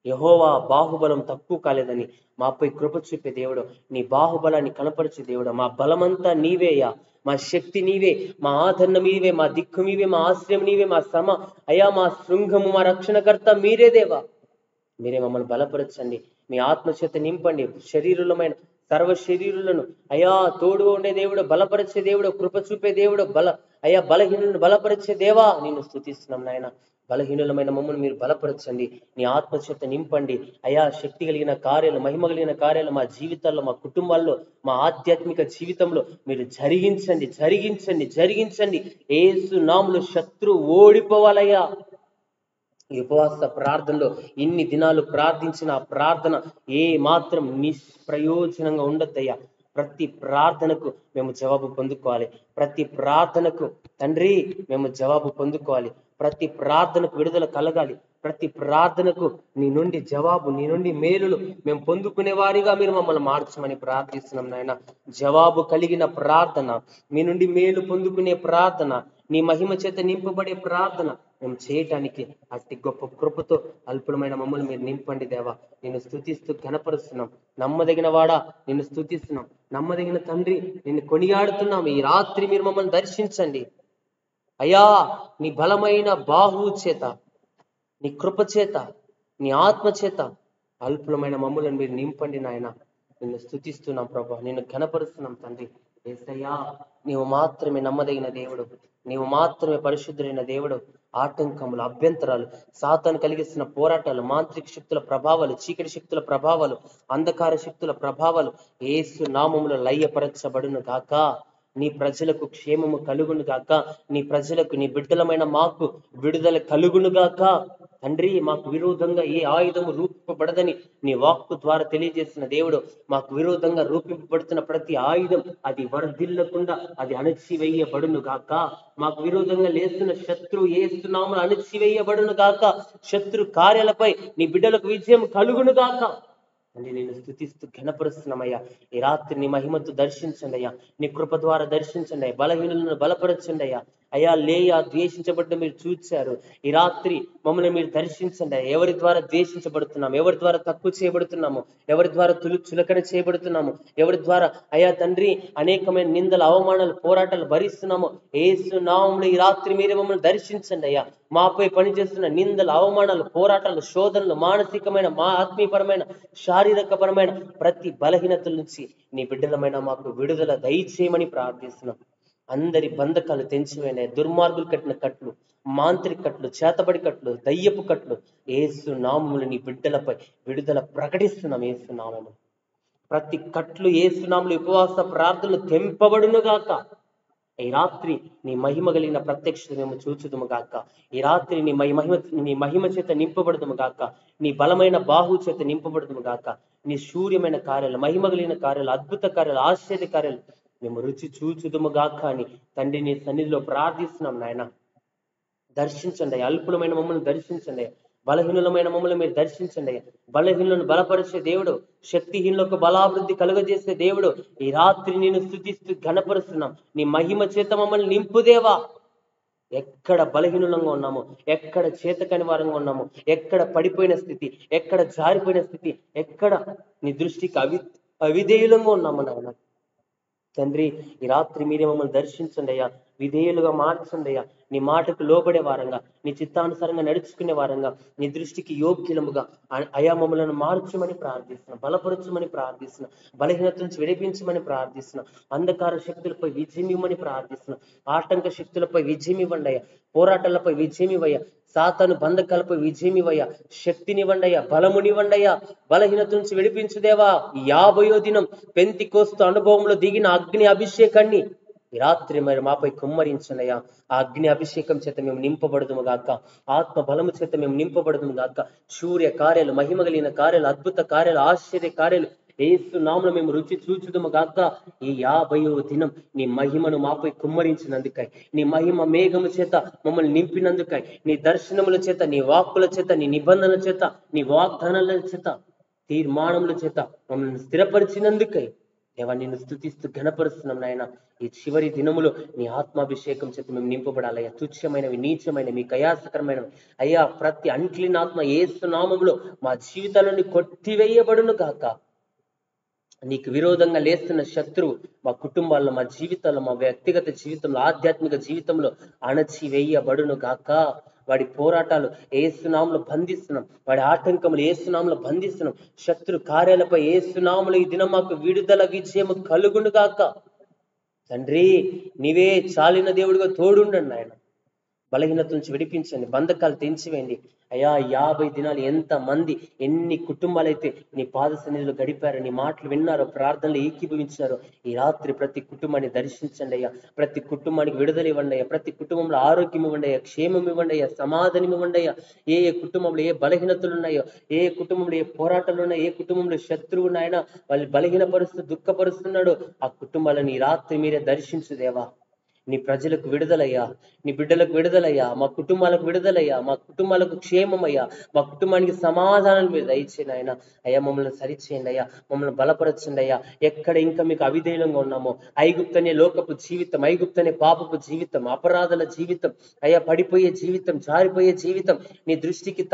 యెహోవా బాహుబలం తక్కువ కాలేదని మాపై కృప చూపే దేవుడు, నీ బాహుబలాన్ని కనపరిచే దేవుడు. మా బలమంతా నీవేయా, మా శక్తి నీవే, మా ఆదరణ నీవే, మా దిక్కు నీవే, మా ఆశ్రయం నీవే, మా అయ్యా మా శృంగము, మా రక్షణకర్త మీరే దేవా. మీరే మమ్మల్ని బలపరచండి, మీ ఆత్మ చేత నింపండి. శరీరులమైన సర్వ శరీరులను అయ్యా తోడుగా ఉండే దేవుడు, బలపరిచే దేవుడు, కృప చూపే దేవుడు, అయ్యా బలహీనులను బలపరిచే దేవా నిన్ను స్తుతిస్తున్నాం నాయన. బలహీనులమైన మమ్మల్ని మీరు బలపరచండి, నీ ఆత్మ చేత నింపండి అయ్యా. శక్తి కలిగిన కార్యాలు, మహిమ కలిగిన కార్యాలు మా జీవితాల్లో, మా కుటుంబాల్లో, మా ఆధ్యాత్మిక జీవితంలో మీరు జరిగించండి, జరిగించండి, జరిగించండి. యేసు నామములో శత్రువు ఓడిపోవాలయ్యా. ఈ ఉపవాస ప్రార్థనలో ఇన్ని దినాలు ప్రార్థించిన ఆ ప్రార్థన ఏ మాత్రం నిష్ప్రయోజనంగా ఉండద్దయ్యా. ప్రతి ప్రార్థనకు మేము జవాబు పొందుకోవాలి. ప్రతి ప్రార్థనకు తండ్రి మేము జవాబు పొందుకోవాలి. ప్రతి ప్రార్థనకు విడుదల కలగాలి. ప్రతి ప్రార్థనకు నీ నుండి జవాబు, నీ నుండి మేలులు మేము పొందుకునే వారిగా మీరు మమ్మల్ని మార్చమని ప్రార్థిస్తున్నాం నాయన. జవాబు కలిగిన ప్రార్థన, మీ నుండి మేలు పొందుకునే ప్రార్థన, నీ మహిమ చేత నింపబడే ప్రార్థన మేము చేయటానికి అట్టి గొప్ప కృపతో అల్పులమైన మమ్మల్ని మీరు నింపండి దేవా. నిన్ను స్తుతిస్తూ ఘనపరుస్తున్నాం. నమ్మదగిన వాడా నిన్ను స్తుతిస్తున్నాం. నమ్మదగిన తండ్రి నిన్ను కొనియాడుతున్నాం. ఈ రాత్రి మీరు మమ్మల్ని దర్శించండి అయ్యా. నీ బలమైన బాహువు చేత, నీ కృప చేత, నీ ఆత్మ చేత అల్పులమైన మమ్మల్ని మీరు నింపండి నాయన. నిన్ను స్తుతిస్తున్నాం ప్రభా, నిన్ను ఘనపరుస్తున్నాం తండ్రి. యేసయ్యా నీవు మాత్రమే నమ్మదగిన దేవుడు, నీవు మాత్రమే పరిశుద్ధులైన దేవుడు. ఆటంకములు, అభ్యంతరాలు, సాతాను కలిగిస్తున్న పోరాటాలు, మాంత్రిక శక్తుల ప్రభావాలు, చీకటి శక్తుల ప్రభావాలు, అంధకార శక్తుల ప్రభావాలు యేసు నామములో లయపరచబడును గాక. నీ ప్రజలకు క్షేమము కలుగును గాక. నీ ప్రజలకు, నీ బిడ్డలమైన మాకు విడుదల కలుగును గాక. తండ్రి మాకు విరోధంగా ఏ ఆయుధము రూపింపబడదని నీ వాక్కు ద్వారా తెలియజేసిన దేవుడు, మాకు విరోధంగా రూపింపబడుతున్న ప్రతి ఆయుధం అది వర్ధిల్లకుండా అది అణచివేయబడును గాక. మాకు విరోధంగా లేస్తున్న శత్రువు యేసు నామములో అణచివేయబడును గాక. శత్రు కార్యాలపై నీ బిడ్డలకు విజయం కలుగును గాక. అని నేను స్తుతిస్తూ ఘనపరుస్తున్నామయ్యా. ఈ రాత్రి నీ మహిమతో దర్శించండి అయ్యా, నీ కృప ద్వారా దర్శించండి అయ్యా. బలహీనులను బలపరచండి అయ్యా. అయ్యా లేయా ద్వేషించబడ్డ మీరు చూచారు. ఈ రాత్రి మమ్మల్ని మీరు దర్శించండి. ఎవరి ద్వారా ద్వేషించబడుతున్నాము, ఎవరి ద్వారా తక్కువ చేయబడుతున్నాము, ఎవరి ద్వారా చులకన చేయబడుతున్నాము, ఎవరి ద్వారా అయ్యా తండ్రి అనేకమైన నిందలు, అవమానాలు, పోరాటాలు భరిస్తున్నాము. యేసు నామములో ఈ రాత్రి మీరే మమ్మల్ని దర్శించండి అయ్యా. మాపై పనిచేస్తున్న నిందలు, అవమానాలు, పోరాటాలు, శోధనలు, మానసికమైన, ఆత్మీయపరమైన, శారీరకపరమైన ప్రతి బలహీనతల నుంచి నీ బిడ్డలమైన మాకు విడుదల దయచేయమని ప్రార్థిస్తున్నాం. అందరి బంధకాలు తెంచివేయండి. దుర్మార్గులు కట్టిన కట్లు, మాంత్రిక కట్లు, చేతబడి కట్లు, దయ్యపు కట్లు యేసు నామములు నీ బిడ్డలపై విడుదల ప్రకటిస్తున్నాం. యేసు నామములు ప్రతి కట్లు యేసు నామములు ఉపవాస ప్రార్థనలు తెంపబడును గాక. ఈ రాత్రి నీ మహిమ కలిగిన ప్రత్యక్షత మేము చూచుదుము గాక. ఈ రాత్రి నీ మహిమ చేత నింపబడుదుము గాక. నీ బలమైన బాహు చేత నింపబడుదుము గాక. నీ శూర్యమైన కార్యాలు, మహిమ కలిగిన కార్యాలు, అద్భుత కార్యాలు, ఆశ్చర్య కార్యాలు మేము రుచి చూచుదుము గాక అని తండ్రి నీ సన్నిధిలో ప్రార్థిస్తున్నాం. నాయన దర్శించండి, అల్పులమైన మమ్మల్ని దర్శించండి, బలహీనులమైన మమ్మల్ని మీరు దర్శించండి. బలహీనులను బలపరిచే దేవుడు, శక్తిహీనులకు బలాభివృద్ధి కలుగజేసే దేవుడు, ఈ రాత్రి నేను స్తుతిస్తూ ఘనపరుస్తున్నాం. నీ మహిమ చేత మమ్మల్ని నింపుదేవా. ఎక్కడ బలహీనులంగా ఉన్నాము, ఎక్కడ చేతకని వారంగా ఉన్నాము, ఎక్కడ పడిపోయిన స్థితి, ఎక్కడ జారిపోయిన స్థితి, ఎక్కడ నీ దృష్టికి అవిధేయులంగా ఉన్నాము నాయన తండ్రి, ఈ రాత్రి మీరే మమ్మల్ని దర్శించండి అయ్యా. విధేయులుగా మార్చండి అయ్యా. నీ మాటకు లోబడే వారంగా, నీ చిత్తానుసారంగా నడుచుకునే వారంగా, నీ దృష్టికి యోగ్యులముగా అయా మమ్మల్ని మార్చమని ప్రార్థిస్తున్నాం, బలపరచమని ప్రార్థిస్తున్నాం, బలహీనత నుంచి విడిపించమని ప్రార్థిస్తున్నాం, అంధకార శక్తులపై విజయం ఇవ్వమని ప్రార్థిస్తున్నాం, ఆటంక శక్తులపై విజయం ఇవ్వండి అయ్యా, పోరాటాలపై విజయం ఇవ్వయ్యా, సాతాను బంధకాలపై విజయం ఇవ్వయ్యా, శక్తినివ్వండి అయ్యా, బలమునివ్వండి అయ్యా, బలహీనత నుంచి విడిపించుదేవా. 50వ దినం పెంతెకోస్తు అనుభవంలో దిగిన అగ్ని అభిషేకాన్ని ఈ రాత్రి మరి మాపై కుమ్మరించనయ్యా. ఆ అగ్ని అభిషేకం చేత మేము నింపబడదుము గాక, ఆత్మ బలము చేత మేము నింపబడదుము గాక. సూర్య కార్యాలు, మహిమ కలిగిన కార్యాలు, అద్భుత కార్యాలు, ఆశ్చర్య కార్యాలు యేసు నామములో మేము రుచి చూచుదుము గాక. ఈ 50వ దినం నీ మహిమను మాపై కుమ్మరించినందుకై, నీ మహిమ మేఘము చేత మమ్మల్ని నింపినందుకై, నీ దర్శనముల చేత, నీ వాక్కుల చేత, నీ నిబంధనల చేత, నీ వాగ్దానాల చేత, తీర్మానముల చేత మమ్మల్ని స్థిరపరిచినందుకై దేవా నిన్ను స్తుతిస్తూ ఘనపరుస్తున్నాం నాయన. ఈ చివరి దినములో నీ ఆత్మాభిషేకం చేత మేము నింపబడాలయ్యా. తుచ్చమైనవి, నీచమైనవి, మీ కయాసకరమైనవి అయ్యా ప్రతి అంట్లిన ఆత్మ యేసు నామములో మా జీవితాలను కొట్టివేయబడును గాక. నీకు విరోధంగా లేస్తున్న శత్రువు మా కుటుంబాల్లో, మా జీవితాల్లో, మా వ్యక్తిగత జీవితంలో, ఆధ్యాత్మిక జీవితంలో అణచివేయబడును గాక. వాడి పోరాటాలు ఏసునామములో బంధిస్తున్నాం, వాడి ఆటంకములు ఏసునామములో బంధిస్తున్నాం, శత్రు కార్యాలపై ఏసునామములో ఈ దినం మాకు విడుదల విజయము కలుగును గాక. తండ్రి నీవే చాలిన దేవుడిగా తోడుండండి ఆయన. బలహీనత నుంచి విడిపించండి, బంధకాలు తెంచివేయండి అయ్యా. 50 దినాలు ఎంత మంది, ఎన్ని కుటుంబాలైతే నీ పాద సన్నిధిలో గడిపారో, నీ మాటలు విన్నారో, ప్రార్థనలు ఏకీభవించారో, ఈ రాత్రి ప్రతి కుటుంబాన్ని దర్శించండి అయ్యా. ప్రతి కుటుంబానికి విడుదల ఇవ్వండి అయ్యా. ప్రతి కుటుంబంలో ఆరోగ్యం ఇవ్వండి అయ్యా, క్షేమం ఇవ్వండి అయ్యా, సమాధానం ఇవ్వండి అయ్యా. ఏ కుటుంబంలో ఏ బలహీనతలు ఉన్నాయో, ఏ కుటుంబంలో ఏ పోరాటాలు ఉన్నాయో, ఏ కుటుంబంలో శత్రువు ఉన్నాయన వాళ్ళు బలహీనపరుస్తూ దుఃఖపరుస్తున్నాడు, ఆ కుటుంబాలను ఈ రాత్రి మీరే దర్శించుదేవా. నీ ప్రజలకు విడుదలయ్యా, నీ బిడ్డలకు విడుదలయ్యా, మా కుటుంబాలకు విడుదలయ్యా, మా కుటుంబాలకు క్షేమమయ్యా, మా కుటుంబానికి సమాధానం మీరు దయచేయండి ఆయన. అయ్యా మమ్మల్ని సరిచేయండి అయ్యా, మమ్మల్ని బలపరచండి అయ్యా. ఎక్కడ ఇంకా మీకు అవిధేయంగా ఉన్నామో, ఐగుప్తనే లోకపు జీవితం, ఐగుప్తనే పాపపు జీవితం, అపరాధాల జీవితం అయ్యా, పడిపోయే జీవితం, జారిపోయే జీవితం, నీ దృష్టికి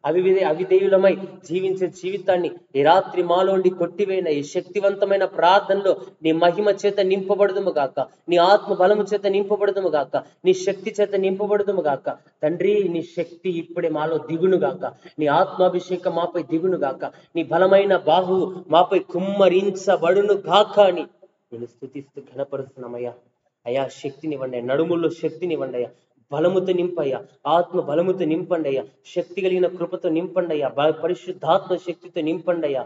అవిధేయులమై జీవించే జీవితాన్ని ఈ రాత్రి మాలోండి కొట్టివేయన. ఈ శక్తివంతమైన ప్రార్థనలో నీ మహిమ చేత నింపబడదుము గాక, నీ ఆత్మ బలము చేత నింపబడదుము గాక, నీ శక్తి చేత నింపబడదుము గాక. తండ్రి నీ శక్తి ఇప్పుడే మాలో దిగును గాక, నీ ఆత్మాభిషేకం మాపై దిగును గాక, నీ బలమైన బాహు మాపై కుమ్మరించబడును గాక అని నేను స్తుతిస్తూ ఘనపరుస్తున్నామయ్యా. అయ్యా శక్తినివ్వండి, నడుముల్లో శక్తినివ్వండి అయ్యా, బలముతో నింపయ్యా, ఆత్మ బలముతో నింపండి అయ్యా, శక్తి కలిగిన కృపతో నింపండి అయ్యా, పరిశుద్ధాత్మ శక్తితో నింపండి అయ్యా.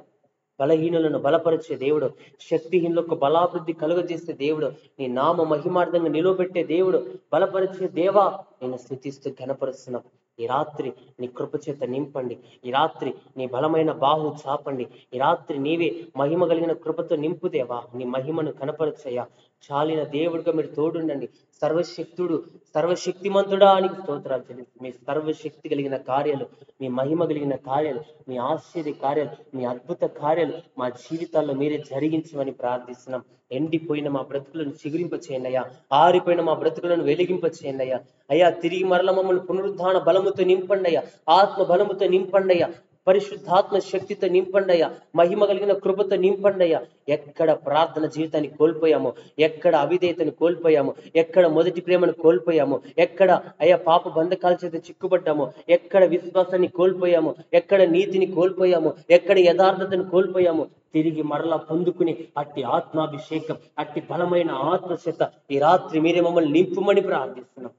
బలహీనులను బలపరిచే దేవుడు, శక్తిహీనులకు బలాభివృద్ధి కలుగజేసే దేవుడు, నీ నామ మహిమార్థంగా నిలవబెట్టే దేవుడు, బలపరిచే దేవా నేను స్తుతిస్తూ ఘనపరుస్తున్నాం. ఈ రాత్రి నీ కృప చేత నింపండి, ఈ రాత్రి నీ బలమైన బాహు చాపండి, ఈ రాత్రి నీవే మహిమ కలిగిన కృపతో నింపుదేవా. నీ మహిమను కనపరచయ్యా. చాలిన దేవుడిగా మీరు తోడుండండి. సర్వశక్తుడు, సర్వశక్తిమంతుడా అని స్తోత్రాలు చెల్లిస్తూ మీ సర్వశక్తి కలిగిన కార్యాలు, మీ మహిమ కలిగిన కార్యాలు, మీ ఆశ్చర్య కార్యాలు, మీ అద్భుత కార్యాలు మా జీవితాల్లో మీరే జరిగించమని ప్రార్థిస్తున్నాం. ఎండిపోయిన మా బ్రతుకులను చిగురింప చేయండి అయ్యా. ఆరిపోయిన మా బ్రతుకులను వెలిగింప చేయండి అయ్యా. అయ్యా, తిరిగి మరల మమ్మల్ని పునరుద్ధాన బలముతో నింపండి అయ్యా. ఆత్మ బలముతో నింపండి అయ్యా. పరిశుద్ధాత్మ శక్తితో నింపండి అయ్యా. మహిమ కలిగిన కృపతో నింపండి అయ్యా. ఎక్కడ ప్రార్థన జీవితాన్ని కోల్పోయామో, ఎక్కడ అవిధేయతను కోల్పోయామో, ఎక్కడ మొదటి ప్రేమను కోల్పోయామో, ఎక్కడ అయ్యా పాప బంధకాల చేత చిక్కుపడ్డామో, ఎక్కడ విశ్వాసాన్ని కోల్పోయామో, ఎక్కడ నీతిని కోల్పోయామో, ఎక్కడ యథార్థతను కోల్పోయామో, తిరిగి మరలా పొందుకుని అట్టి ఆత్మాభిషేకం, అట్టి బలమైన ఆత్మశక్త ఈ రాత్రి మీరే మమ్మల్ని నింపుమని ప్రార్థిస్తున్నాం.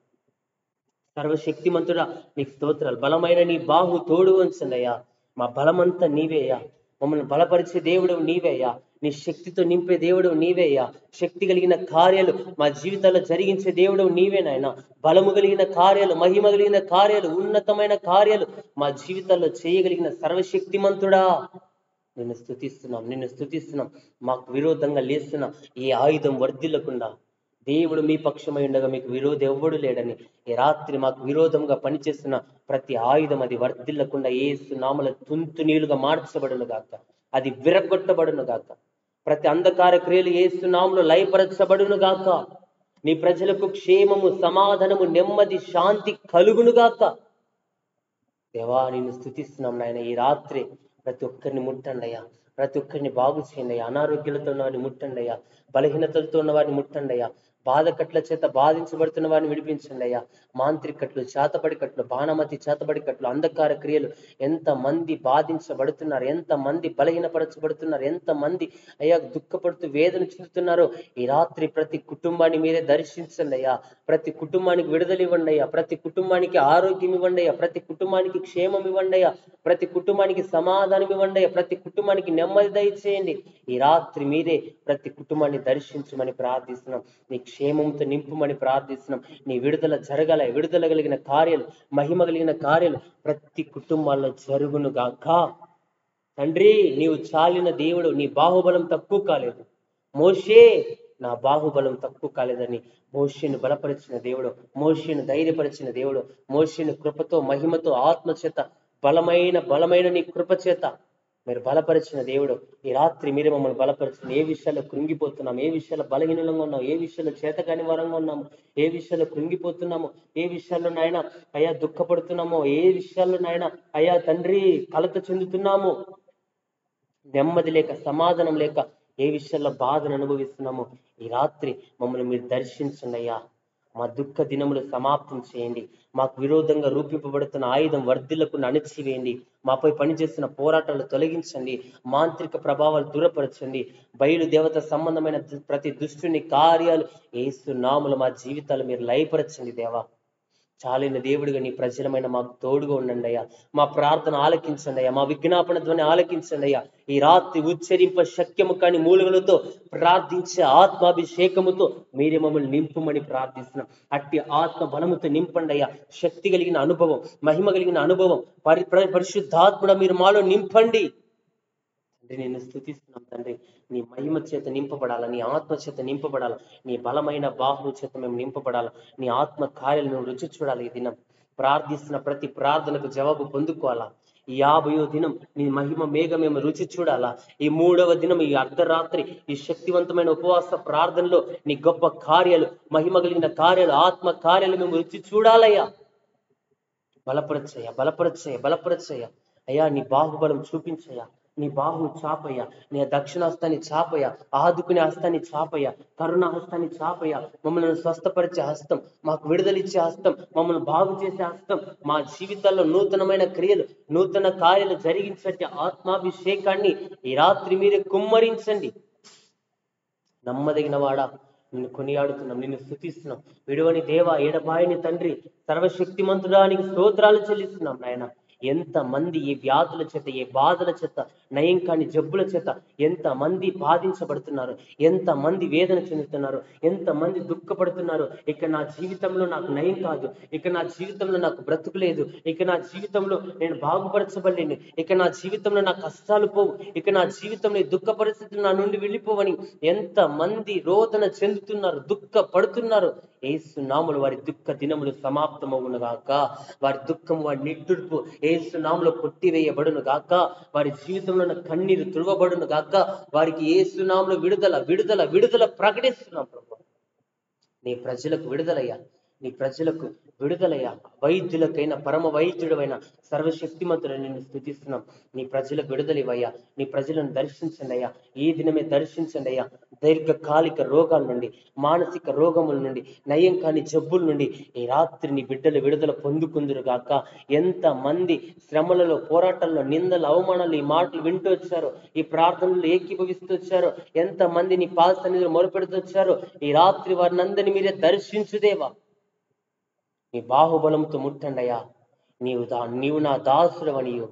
సర్వశక్తిమంతుడా నీకు స్తోత్రాలు. బలమైన నీ బాహు తోడు ఉంచండియ్యా. మా బలమంతా నీవేయ్యా. మమ్మల్ని బలపరిచే దేవుడు నీవేయ్యా. నీ శక్తితో నింపే దేవుడు నీవేయ్యా. శక్తి కలిగిన కార్యాలు మా జీవితాల్లో జరిగించే దేవుడు నీవే నాయన. బలము కలిగిన కార్యాలు, మహిమ కలిగిన కార్యాలు, ఉన్నతమైన కార్యాలు మా జీవితాల్లో చేయగలిగిన సర్వశక్తిమంతుడా నిన్ను స్తుతిస్తున్నాం, నిన్ను స్తుతిస్తున్నాం. మాకు విరోధంగా లేస్తున్న ఈ ఆయుధం వర్ధిల్లకుండా దేవుడు మీ పక్షమై ఉండగా మీకు విరోధం ఎవ్వడు లేడని ఈ రాత్రి మాకు విరోధంగా పనిచేస్తున్న ప్రతి ఆయుధం అది వర్ధిల్లకుండా యేసు నామములో తుంతు నీలుగా మార్చబడును గాక, అది విరగొట్టబడును గాక. ప్రతి అంధకార క్రియలు యేసు నామములో లయపరచబడును గాక. నీ ప్రజలకు క్షేమము, సమాధానము, నెమ్మది, శాంతి కలుగును గాక. దేవా నిన్ను స్తుతిస్తున్నాం నాయన. ఈ రాత్రి ప్రతి ఒక్కరిని ముట్టండి అయ్యా. ప్రతి ఒక్కరిని బాగు చేయండి అయ్యా. అనారోగ్యాలతో ఉన్న వారిని ముట్టండి అయ్యా. బలహీనతలతో ఉన్న వారిని ముట్టండి అయ్యా. బాధకట్ల చేత బాధించబడుతున్న వారిని విడిపించండి అయ్యా. మాంత్రికట్లు, చేతబడి కట్లు, బాణమతి చేతబడి కట్లు, అంధకార క్రియలు ఎంత మంది బాధించబడుతున్నారు, ఎంత మంది బలహీనపరచబడుతున్నారు, ఎంత మంది అయ్యా దుఃఖపడుతూ వేదన చెందుతున్నారో ఈ రాత్రి ప్రతి కుటుంబాన్ని మీరే దర్శించండి అయ్యా. ప్రతి కుటుంబానికి విడుదల ఇవ్వండి అయ్యా. ప్రతి కుటుంబానికి ఆరోగ్యం ఇవ్వండి అయ్యా. ప్రతి కుటుంబానికి క్షేమం ఇవ్వండి అయ్యా. ప్రతి కుటుంబానికి సమాధానం ఇవ్వండి అయ్యా. ప్రతి కుటుంబానికి నెమ్మది దయచేయండి. ఈ రాత్రి మీరే ప్రతి కుటుంబాన్ని దర్శించమని ప్రార్థిస్తున్నాం. నీ క్షేమంతో నింపుమని ప్రార్థిస్తున్నాం. నీ విడుదల జరగాల. విడుదల కలిగిన కార్యాలు, మహిమ కలిగిన కార్యాలు ప్రతి కుటుంబాల్లో జరుగును గాక. తండ్రి నీవు చాలిన దేవుడు, నీ బాహుబలం తక్కువ కాలేదు. మోషే నా బాహుబలం తక్కువ కాలేదని మోషేను బలపరిచిన దేవుడు, మోషేను ధైర్యపరిచిన దేవుడు, మోషేను కృపతో, మహిమతో, ఆత్మచేత, బలమైన నీ కృప చేత మీరు బలపరిచిన దేవుడు. ఈ రాత్రి మీరే మమ్మల్ని బలపరిచిన. ఏ విషయాల్లో కృంగిపోతున్నాం, ఏ విషయాల్లో బలహీనంగా ఉన్నాం, ఏ విషయాల్లో చేతకాని వరంగా ఉన్నాము, ఏ విషయాల్లో కృంగిపోతున్నాము, ఏ విషయాల్లో నాయన అయ్యా దుఃఖపడుతున్నామో, ఏ విషయాల్లో నాయన అయ్యా తండ్రి కలత చెందుతున్నాము, నెమ్మది లేక, సమాధానం లేక, ఏ విషయాల్లో బాధను అనుభవిస్తున్నామో ఈ రాత్రి మమ్మల్ని మీరు దర్శించండి అయ్యా. మా దుఃఖ దినములు సమాప్తం చేయండి. మాకు విరోధంగా రూపింపబడుతున్న ఆయుధం వర్ధిల్లకుండా అణిచివేయండి. మాపై పనిచేస్తున్న పోరాటాలు తొలగించండి. మాంత్రిక ప్రభావాలు దూరపరచండి. బయలు దేవత సంబంధమైన ప్రతి దుష్టుని కార్యాలు యేసు నామములో మా జీవితాలు మీరు లయపరచండి దేవా. చాలిన దేవుడిగా నీ ప్రజలమైన మాకు తోడుగా ఉండండి అయ్యా. మా ప్రార్థన ఆలకించండి అయ్యా. మా విజ్ఞాపన ధ్వని ఆలకించండి అయ్యా. ఈ రాత్రి ఉచ్చరింప శక్యము కాని మూలుగులతో ప్రార్థించే ఆత్మాభిషేకముతో మీరే మమ్మల్ని నింపుమని ప్రార్థిస్తున్నాం. అట్టి ఆత్మ బలముతో నింపండి అయ్యా. శక్తి కలిగిన అనుభవం, మహిమ కలిగిన అనుభవం, పరిశుద్ధాత్ముడ మీరు మాలో నింపండి. నిన్ను స్తుతిస్తున్నాం తండ్రి. నీ మహిమ చేత నింపబడాల, నీ ఆత్మ చేత నింపబడాల, నీ బలమైన బాహు చేత మేము నింపబడాల, నీ ఆత్మ కార్యాలు మేము రుచి చూడాలి. ఈ దినం ప్రార్థిస్తున్న ప్రతి ప్రార్థనకు జవాబు పొందుకోవాలా. ఈ 50వ దినం నీ మహిమ మేఘ మేము రుచి చూడాలా. ఈ 3వ దినం ఈ అర్ధరాత్రి ఈ శక్తివంతమైన ఉపవాస ప్రార్థనలో నీ గొప్ప కార్యాలు, మహిమ కలిగిన కార్యాలు, ఆత్మ కార్యాలు మేము రుచి చూడాలయ్యా. బలపరచయ్యా, బలపరచయ్యా, బలపరచయ్యా. అయ్యా నీ బాహుబలం చూపించయ్యా. నీ బాహు చాపయ్యా, నీ దక్షిణ హస్తాన్ని చాపయ్యా, ఆదుకునే హస్తాన్ని చాపయ్యా, కరుణ హస్తాన్ని చాపయ్యా. మమ్మల్ని స్వస్థపరిచే హస్తం, మాకు విడుదలిచ్చే హస్తం, మమ్మల్ని బాగు చేసే హస్తం, మా జీవితాల్లో నూతనమైన క్రియలు, నూతన కార్యాలు జరిగించే ఆత్మాభిషేకాన్ని ఈ రాత్రి మీరే కుమ్మరించండి. నమ్మదగిన వాడా నిన్ను కొనియాడుతున్నాం, నిన్ను స్తుతిస్తున్నాం. విడువని దేవా, ఎడబాయని తండ్రి, సర్వశక్తిమంతుడా నీకు స్తోత్రాలు చెల్లిస్తున్నాం నాయన. ఎంతమంది ఏ వ్యాధుల చేత, ఏ బాధల చేత, నయం కాని జబ్బుల చేత ఎంతమంది బాధించబడుతున్నారు, ఎంతమంది వేదన చెందుతున్నారు, ఎంతమంది దుఃఖపడుతున్నారు. ఇక నా జీవితంలో నాకు నయం కాదు, ఇక నా జీవితంలో నాకు బ్రతుకు లేదు, ఇక నా జీవితంలో నేను బాగుపరచబడలేను, ఇక నా జీవితంలో నా కష్టాలు పోవు, ఇక నా జీవితంలో దుఃఖ పరిస్థితులు నా నుండి వెళ్ళిపోవని ఎంతమంది రోదన చెందుతున్నారు, దుఃఖపడుతున్నారు. యేసు నామములో వారి దుఃఖ దినములు సమాప్తమవును గాక. వారి దుఃఖం, వారి నిట్టూర్పు యేసు నామములో కొట్టివేయబడును గాక. వారి జీవితంలో ఉన్న కన్నీరు తుడవబడును గాక. వారికి యేసు నామములో విడుదల విడుదల విడుదల ప్రకటిస్తున్నాం ప్రభు. నీ ప్రజలకు విడుదలయ్యా, నీ ప్రజలకు విడుదలయ్యా. వైద్యులకైనా పరమ వైద్యుడైన సర్వశక్తిమంతుడని నిన్ను స్తుతిస్తున్నాం. నీ ప్రజలకు విడుదలివయ్యా, నీ ప్రజలను దర్శించండి అయ్యా. ఈ దినమే దర్శించండి అయ్యా. దీర్ఘకాలిక రోగాల నుండి, మానసిక రోగముల నుండి, నయం కాని జబ్బుల నుండి ఈ రాత్రి నీ బిడ్డలు విడుదల పొందుకుందురు గాక. ఎంత మంది శ్రమలలో, పోరాటాల్లో, నిందలు, అవమానాలు ఈ మాటలు వింటూ వచ్చారో, ఈ ప్రార్థనలు ఏకీభవిస్తూ వచ్చారో, ఎంత మంది నీ పాద సన్నిధిలో మొరపెడుతూ వచ్చారో, ఈ రాత్రి వారిని అందరినీ మీరే దర్శించుదేవా. నీ బాహుబలంతో ముట్టండి అయ్యా. నీవు నా దాసుడవనియు,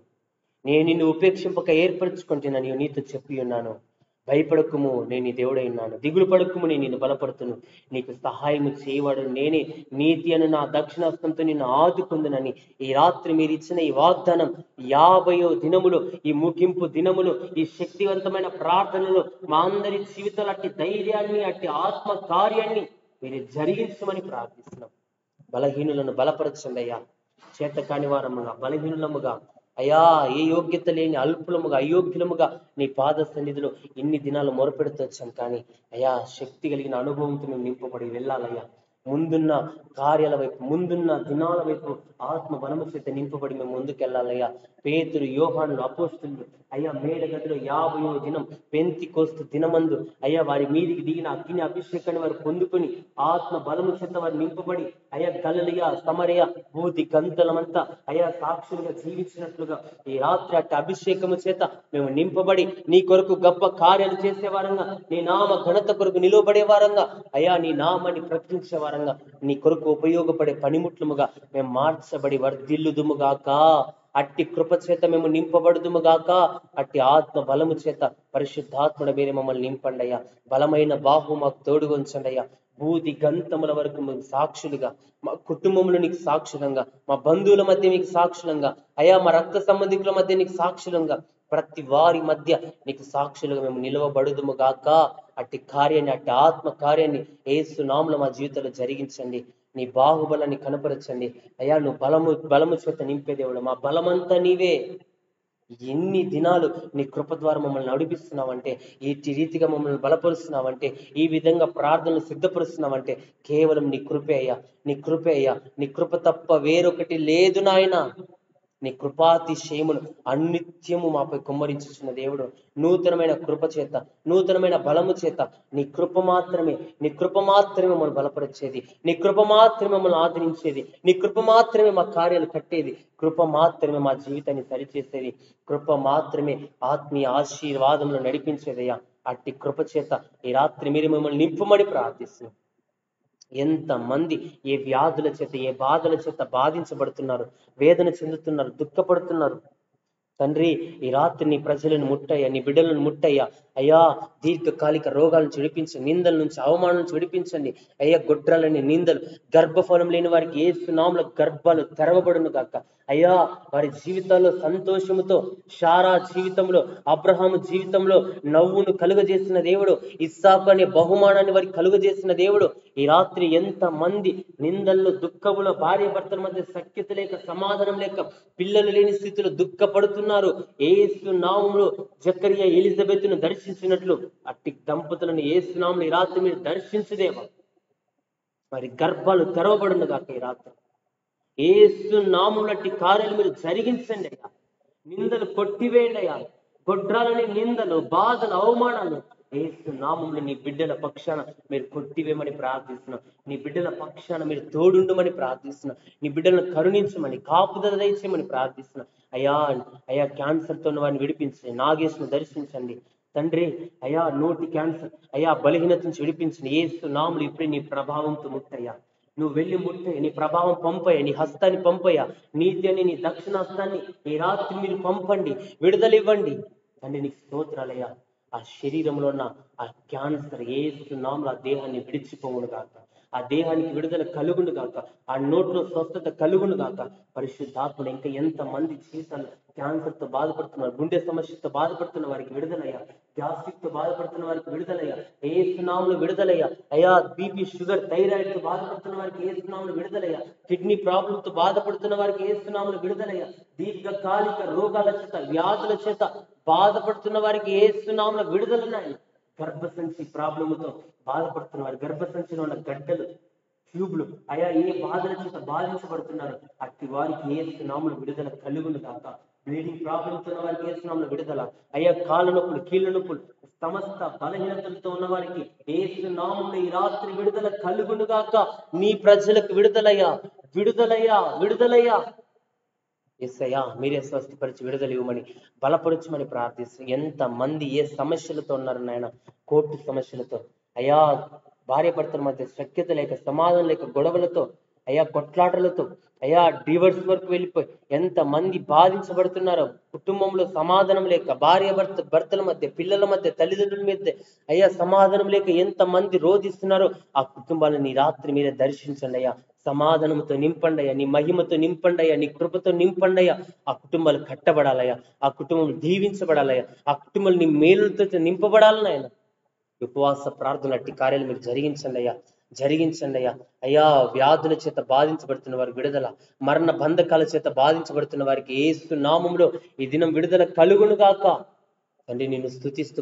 నేను నిన్ను ఉపేక్షింపక ఏర్పరచుకుంటున్నాను నీతో చెప్పి ఉన్నాను. భయపడకుము, నేను నీ దేవుడై ఉన్నాను. దిగులు పడకుము, నేను నిన్ను బలపడుతును. నీకు సహాయము చేయవాడు నేనే. నీతి అను నా దక్షిణాస్తంతో నిన్ను ఆదుకుందునని ఈ రాత్రి మీరు ఇచ్చిన ఈ వాగ్దానం 50వ దినములు, ఈ ముగింపు దినములు, ఈ శక్తివంతమైన ప్రార్థనలు మా అందరి జీవితాలు అట్టి ధైర్యాన్ని, అట్టి ఆత్మ కార్యాన్ని మీరు జరిగించమని ప్రార్థిస్తున్నాం. బలహీనులను బలపరచండి అయ్యా. చేత కాని వారముగా, బలహీనులముగా అయ్యా, ఏ యోగ్యత లేని అల్పులముగా, అయోగ్యులముగా నీ పాద సన్నిధిలో ఇన్ని దినాలు మొరపెడుతూ వచ్చాం. కానీ అయ్యా, శక్తి కలిగిన అనుభవంతో మేము నింపబడి వెళ్ళాలయ్యా. ముందున్న కార్యాల వైపు, ముందున్న దినాల వైపు ఆత్మ బలము చేత నింపబడి మేము ముందుకెళ్ళాలయ్యా. పేతురు, యోహానులు, అపోస్తులు అయ్యా మేడగదిలో 50వ దినం పెంతెకోస్తు దినమందు అయ్యా వారి మీదికి దిగిన అగ్ని అభిషేకాన్ని వారు పొందుకొని ఆత్మ బలము చేత వారు నింపబడి అయ్యా గలిలయ, సమరయ, భూతి గంతలమంతా అయ్యా సాక్షులుగా జీవించినట్లుగా ఈ రాత్రి అట్టి అభిషేకము చేత మేము నింపబడి నీ కొరకు గొప్ప కార్యాలు చేసే వారంగా, నీ నామ ఘనత కొరకు నిలువబడే వారంగా అయ్యా, నీ నామాన్ని ప్రకటించే వారంగా, నీ కొరకు ఉపయోగపడే పనిముట్లుముగా మేము మార్చబడి వర్ధిల్లుదుముగాక. అట్టి కృప చేత మేము నింపబడుదుముగాక. అట్టి ఆత్మ బలము చేత పరిశుద్ధాత్మడ మీరే మమ్మల్ని నింపండి అయ్యా. బలమైన బాహు మాకు తోడుగా ఉంచండి అయ్యా. భూతి గంతముల వరకు మీకు సాక్షులుగా, మా కుటుంబంలో నీకు సాక్షులంగా, మా బంధువుల మధ్య నీకు సాక్షులంగా అయ్యా, మా రక్త సంబంధికుల మధ్య నీకు సాక్షులంగా, ప్రతి వారి మధ్య నీకు సాక్షులుగా మేము నిలవబడుదుము గాక. అట్టి కార్యాన్ని, అట్టి ఆత్మ కార్యాన్ని యేసు నామములో మా జీవితంలో జరిగించండి. నీ బాహుబలాన్ని కనపరచండి అయ్యా. నువ్వు బలము చేత నింపే దేవుడు, మా బలమంతా నీవే. ఎన్ని దినాలు నీ కృప ద్వారా మమ్మల్ని నడిపిస్తున్నావంటే, ఈ రీతిగా మమ్మల్ని బలపరుస్తున్నావంటే, ఈ విధంగా ప్రార్థనలు సిద్ధపరుస్తున్నావంటే కేవలం నీ కృపే అయ్యా, నీ కృపే అయ్యా. నీ కృప తప్ప వేరొకటి లేదు నాయన. నీ కృపాతిశయమును అనిత్యము మాపై కుమ్మరించుచున్న దేవుడు, నూతనమైన కృప చేత, నూతనమైన బలము చేత, నీ కృప మాత్రమే, నీ కృప మాత్రమే మమ్మల్ని బలపరిచేది, నీ కృప మాత్రమే మమ్మల్ని ఆదరించేది, నీ కృప మాత్రమే మా కార్యాలు కట్టేది, కృప మాత్రమే మా జీవితాన్ని సరిచేసేది, కృప మాత్రమే ఆత్మీయ ఆశీర్వాదంలో నడిపించేదయ్యా. అట్టి కృప చేత ఈ రాత్రి మీరు మిమ్మల్ని నింపమని ప్రార్థిస్తున్నాం. ఎంతమంది ఏ వ్యాధుల చేత, ఏ బాధల చేత బాధించబడుతున్నారు, వేదన చెందుతున్నారు, దుఃఖపడుతున్నారు తండ్రి, ఈ రాత్రి నీ ప్రజలను ముట్టయ్యా, నీ బిడ్డలను ముట్టయ్యా అయ్యా. దీర్ఘకాలిక రోగాలను విడిపించండి, నిందల నుంచి, అవమానం నుంచి విడిపించండి అయ్యా. గొడ్రాలని నిందలు, గర్భఫలం లేని వారికి యేసు నామములో గర్భాలు తెరవబడును గాక అయ్యా. వారి జీవితాల్లో సంతోషముతో, శారా జీవితంలో, అబ్రహాము జీవితంలో నవ్వును కలుగజేసిన దేవుడు, ఇస్సాకు అనే బహుమానాన్ని వారికి కలుగజేసిన దేవుడు, ఈ రాత్రి ఎంత మంది నిందల్లో, దుఃఖములో, భార్య భర్తల మధ్య సఖ్యత లేక, సమాధానం లేక, పిల్లలు లేని స్థితిలో దుఃఖపడుతున్నారు. యేసు నామములో జకరియా, ఎలిజబెత్ను దర్శించినట్లు అట్టి దంపతులను యేసు నామములో ఈ రాత్రి మీరు దర్శించుదేవా. వారి గర్భాలు తెరవబడును గాక ఈ రాత్రి. యేసు నామములో అట్టి కార్యాలు మీరు జరిగించండి అయ్యా. నిందలు కొట్టివేయండి అయ్యా. గొడ్రాలని నిందలు, బాధలు, అవమానాలు యేసు నామములో నీ బిడ్డల పక్షాన మీరు కొట్టివేయమని ప్రార్థిస్తున్నాం. నీ బిడ్డల పక్షాన మీరు తోడుండమని ప్రార్థిస్తున్నాం. నీ బిడ్డలను కరుణించమని, కాపుదల దయచేయమని ప్రార్థిస్తున్నాం అయ్యా. అయ్యా, క్యాన్సర్తో ఉన్న వారిని విడిపించండి, నాగేశ్వరుని దర్శించండి తండ్రి అయ్యా. నోటి క్యాన్సర్ అయ్యా, బలహీనత నుంచి విడిపించండి యేసు నామములో. ఇప్పుడే నీ ప్రభావంతో ముట్టయ్యా, నువ్వు వెళ్ళి ముట్టయ్య, నీ ప్రభావం పంపయ్య, నీ హస్తాన్ని పంపయ్య, నీతి అని నీ దక్షిణ హస్తాన్ని ఈ రాత్రి మీరు పంపండి, విడుదల ఇవ్వండి తండ్రి. నీకు స్తోత్రాలయ్యా. ఆ శరీరంలో ఉన్న ఆ క్యాన్సర్ ఏసునామములో ఆ దేహాన్ని విడిచిపోవును గాక, ఆ దేహానికి విడుదల కలుగును గాక, ఆ నోట్లో స్వస్థత కలుగును గాక. పరిశుద్ధాత్ముడు ఇంకా ఎంతమంది జీవితాలు క్యాన్సర్తో బాధపడుతున్నారు, గుండె సమస్యతో బాధపడుతున్న వారికి విడుదలయ్యా, గ్యాస్ట్రిక్ తో బాధపడుతున్న వారికి విడుదలయ్యా, ఏసునామములో విడుదలయ్యా. అయ్యా బీపీ షుగర్ థైరాయిడ్ తో బాధపడుతున్న వారికి ఏసునామములో విడుదలయ్యా, కిడ్నీ ప్రాబ్లమ్ తో బాధపడుతున్న వారికి ఏసునామములో విడుదలయ్యా, దీర్ఘకాలిక రోగాల చేత వ్యాధుల చేత బాధపడుతున్న వారికి ఏసునామములో విడుదలన్నాయి. గర్భసంచి ప్రాబ్లముతో బాధపడుతున్న వారి గర్భసంచిలో ఉన్న గడ్డలు ట్యూబ్లు అయా ఏ బాధల చేత బాధించబడుతున్నారు అట్టి వారికి ఏసునామములో విడుదల కలుగును గాక. బ్లీడింగ్ ప్రాబ్లమ్స్ ఉన్న వారికి ఏసునామములో విడుదల. అయ్యా కాళ్ళ నొప్పులు, కీళ్ళ నొప్పులు, సమస్త బలహీనతలతో ఉన్న వారికి ఏసునామములో ఈ రాత్రి విడుదల కలుగును గాక. నీ ప్రజలకు విడుదలయ్యా, విడుదలయ్యా, విడుదలయ్యా. యేసయ్యా మీరే స్వస్థపరిచి విడుదల ఇవ్వమని బలపరచమని ప్రార్థిస్తూ, ఎంత మంది ఏ సమస్యలతో ఉన్నారు నాయన, కోర్టు సమస్యలతో అయ్యా, భార్య భర్తల మధ్య సఖ్యత లేక, సమాధానం లేక, గొడవలతో అయ్యా, కొట్లాటలతో అయ్యా, డివర్స్ వరకు వెళ్ళిపోయి ఎంత మంది బాధించబడుతున్నారో, కుటుంబంలో సమాధానం లేక, భార్య భర్తల మధ్య, పిల్లల మధ్య, తల్లిదండ్రుల మధ్య అయ్యా సమాధానం లేక ఎంత మంది రోధిస్తున్నారో ఆ కుటుంబాలను నీ రాత్రి మీరే దర్శించండి అయ్యా. సమాధానంతో నింపండి అయ్యా, నీ మహిమతో నింపండి అయ్యా, నీ కృపతో నింపండి అయ్యా. ఆ కుటుంబాలు కట్టబడాలయ్యా, ఆ కుటుంబం దీవించబడాలయ్యా, ఆ కుటుంబాలు నీ మేలులతో నింపబడాలని ఆయన ఉపవాస ప్రార్థన అట్టి కార్యాలు మీరు జరిగించండి అయ్యా, జరిగించండి అయ్యా. అయ్యా వ్యాధుల చేత బాధించబడుతున్న వారికి విడుదల, మరణ బంధకాల చేత బాధించబడుతున్న వారికి యేసు నామములో ఈ దినం విడుదల కలుగును గాక. తండ్రి నిన్ను స్తుతిస్తూ